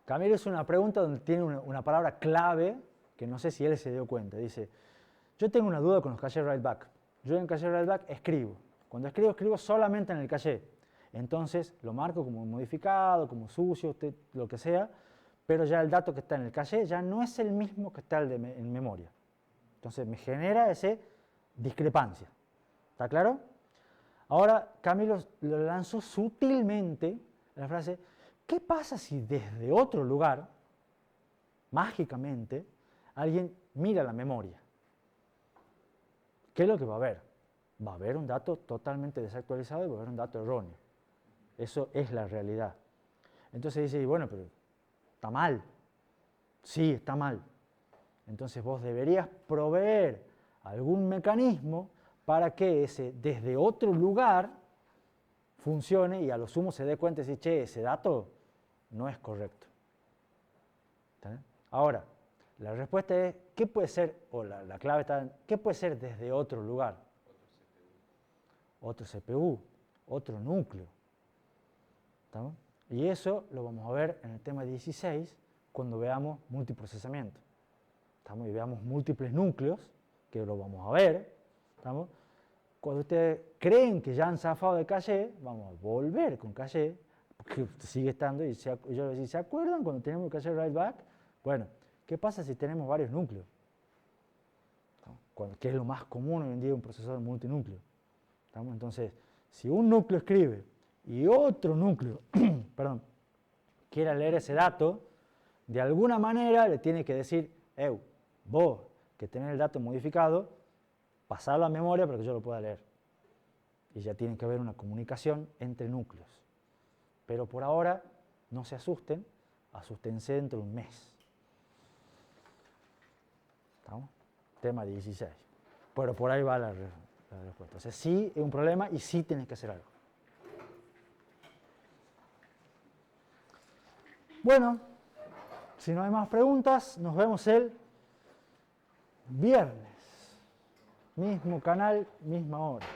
Camilo hizo una pregunta donde tiene una palabra clave que no sé si él se dio cuenta. Dice, yo tengo una duda con los cachés write back. Yo en caché write back escribo. Cuando escribo solamente en el caché. Entonces lo marco como modificado, como sucio, lo que sea, pero ya el dato que está en el caché ya no es el mismo que está en memoria. Entonces me genera esa discrepancia. ¿Está claro? Ahora Camilo lo lanzó sutilmente la frase, ¿qué pasa si desde otro lugar, mágicamente, alguien mira la memoria? ¿Qué es lo que va a haber? Va a haber un dato totalmente desactualizado y va a haber un dato erróneo. Eso es la realidad. Entonces dice, bueno, pero está mal. Sí, está mal. Entonces vos deberías proveer algún mecanismo para que ese desde otro lugar funcione y a lo sumo se dé cuenta y dice, che, ese dato no es correcto. ¿Está bien? Ahora, la respuesta es, ¿qué puede ser? O la clave está en, ¿qué puede ser desde otro lugar? Otro CPU, otro núcleo. ¿Está? Y eso lo vamos a ver en el tema 16 cuando veamos multiprocesamiento. ¿Estamos? Y veamos múltiples núcleos, que lo vamos a ver. ¿Estamos? Cuando ustedes creen que ya han zafado de caché, vamos a volver con caché, porque sigue estando, y yo les digo, ¿se acuerdan cuando tenemos el caché write back? Bueno, ¿qué pasa si tenemos varios núcleos? Que es lo más común hoy en día en un procesador multinúcleo. ¿Estamos? Entonces, si un núcleo escribe y otro núcleo, perdón, quiera leer ese dato, de alguna manera le tiene que decir, vos que tenés el dato modificado, pasarlo a memoria para que yo lo pueda leer. Y ya tiene que haber una comunicación entre núcleos. Pero por ahora, no se asusten, asústense dentro de un mes. ¿Estamos? Tema 16. Pero por ahí va la respuesta. O sea, sí es un problema y sí tienes que hacer algo. Bueno, si no hay más preguntas, nos vemos el viernes. Mismo canal, misma hora.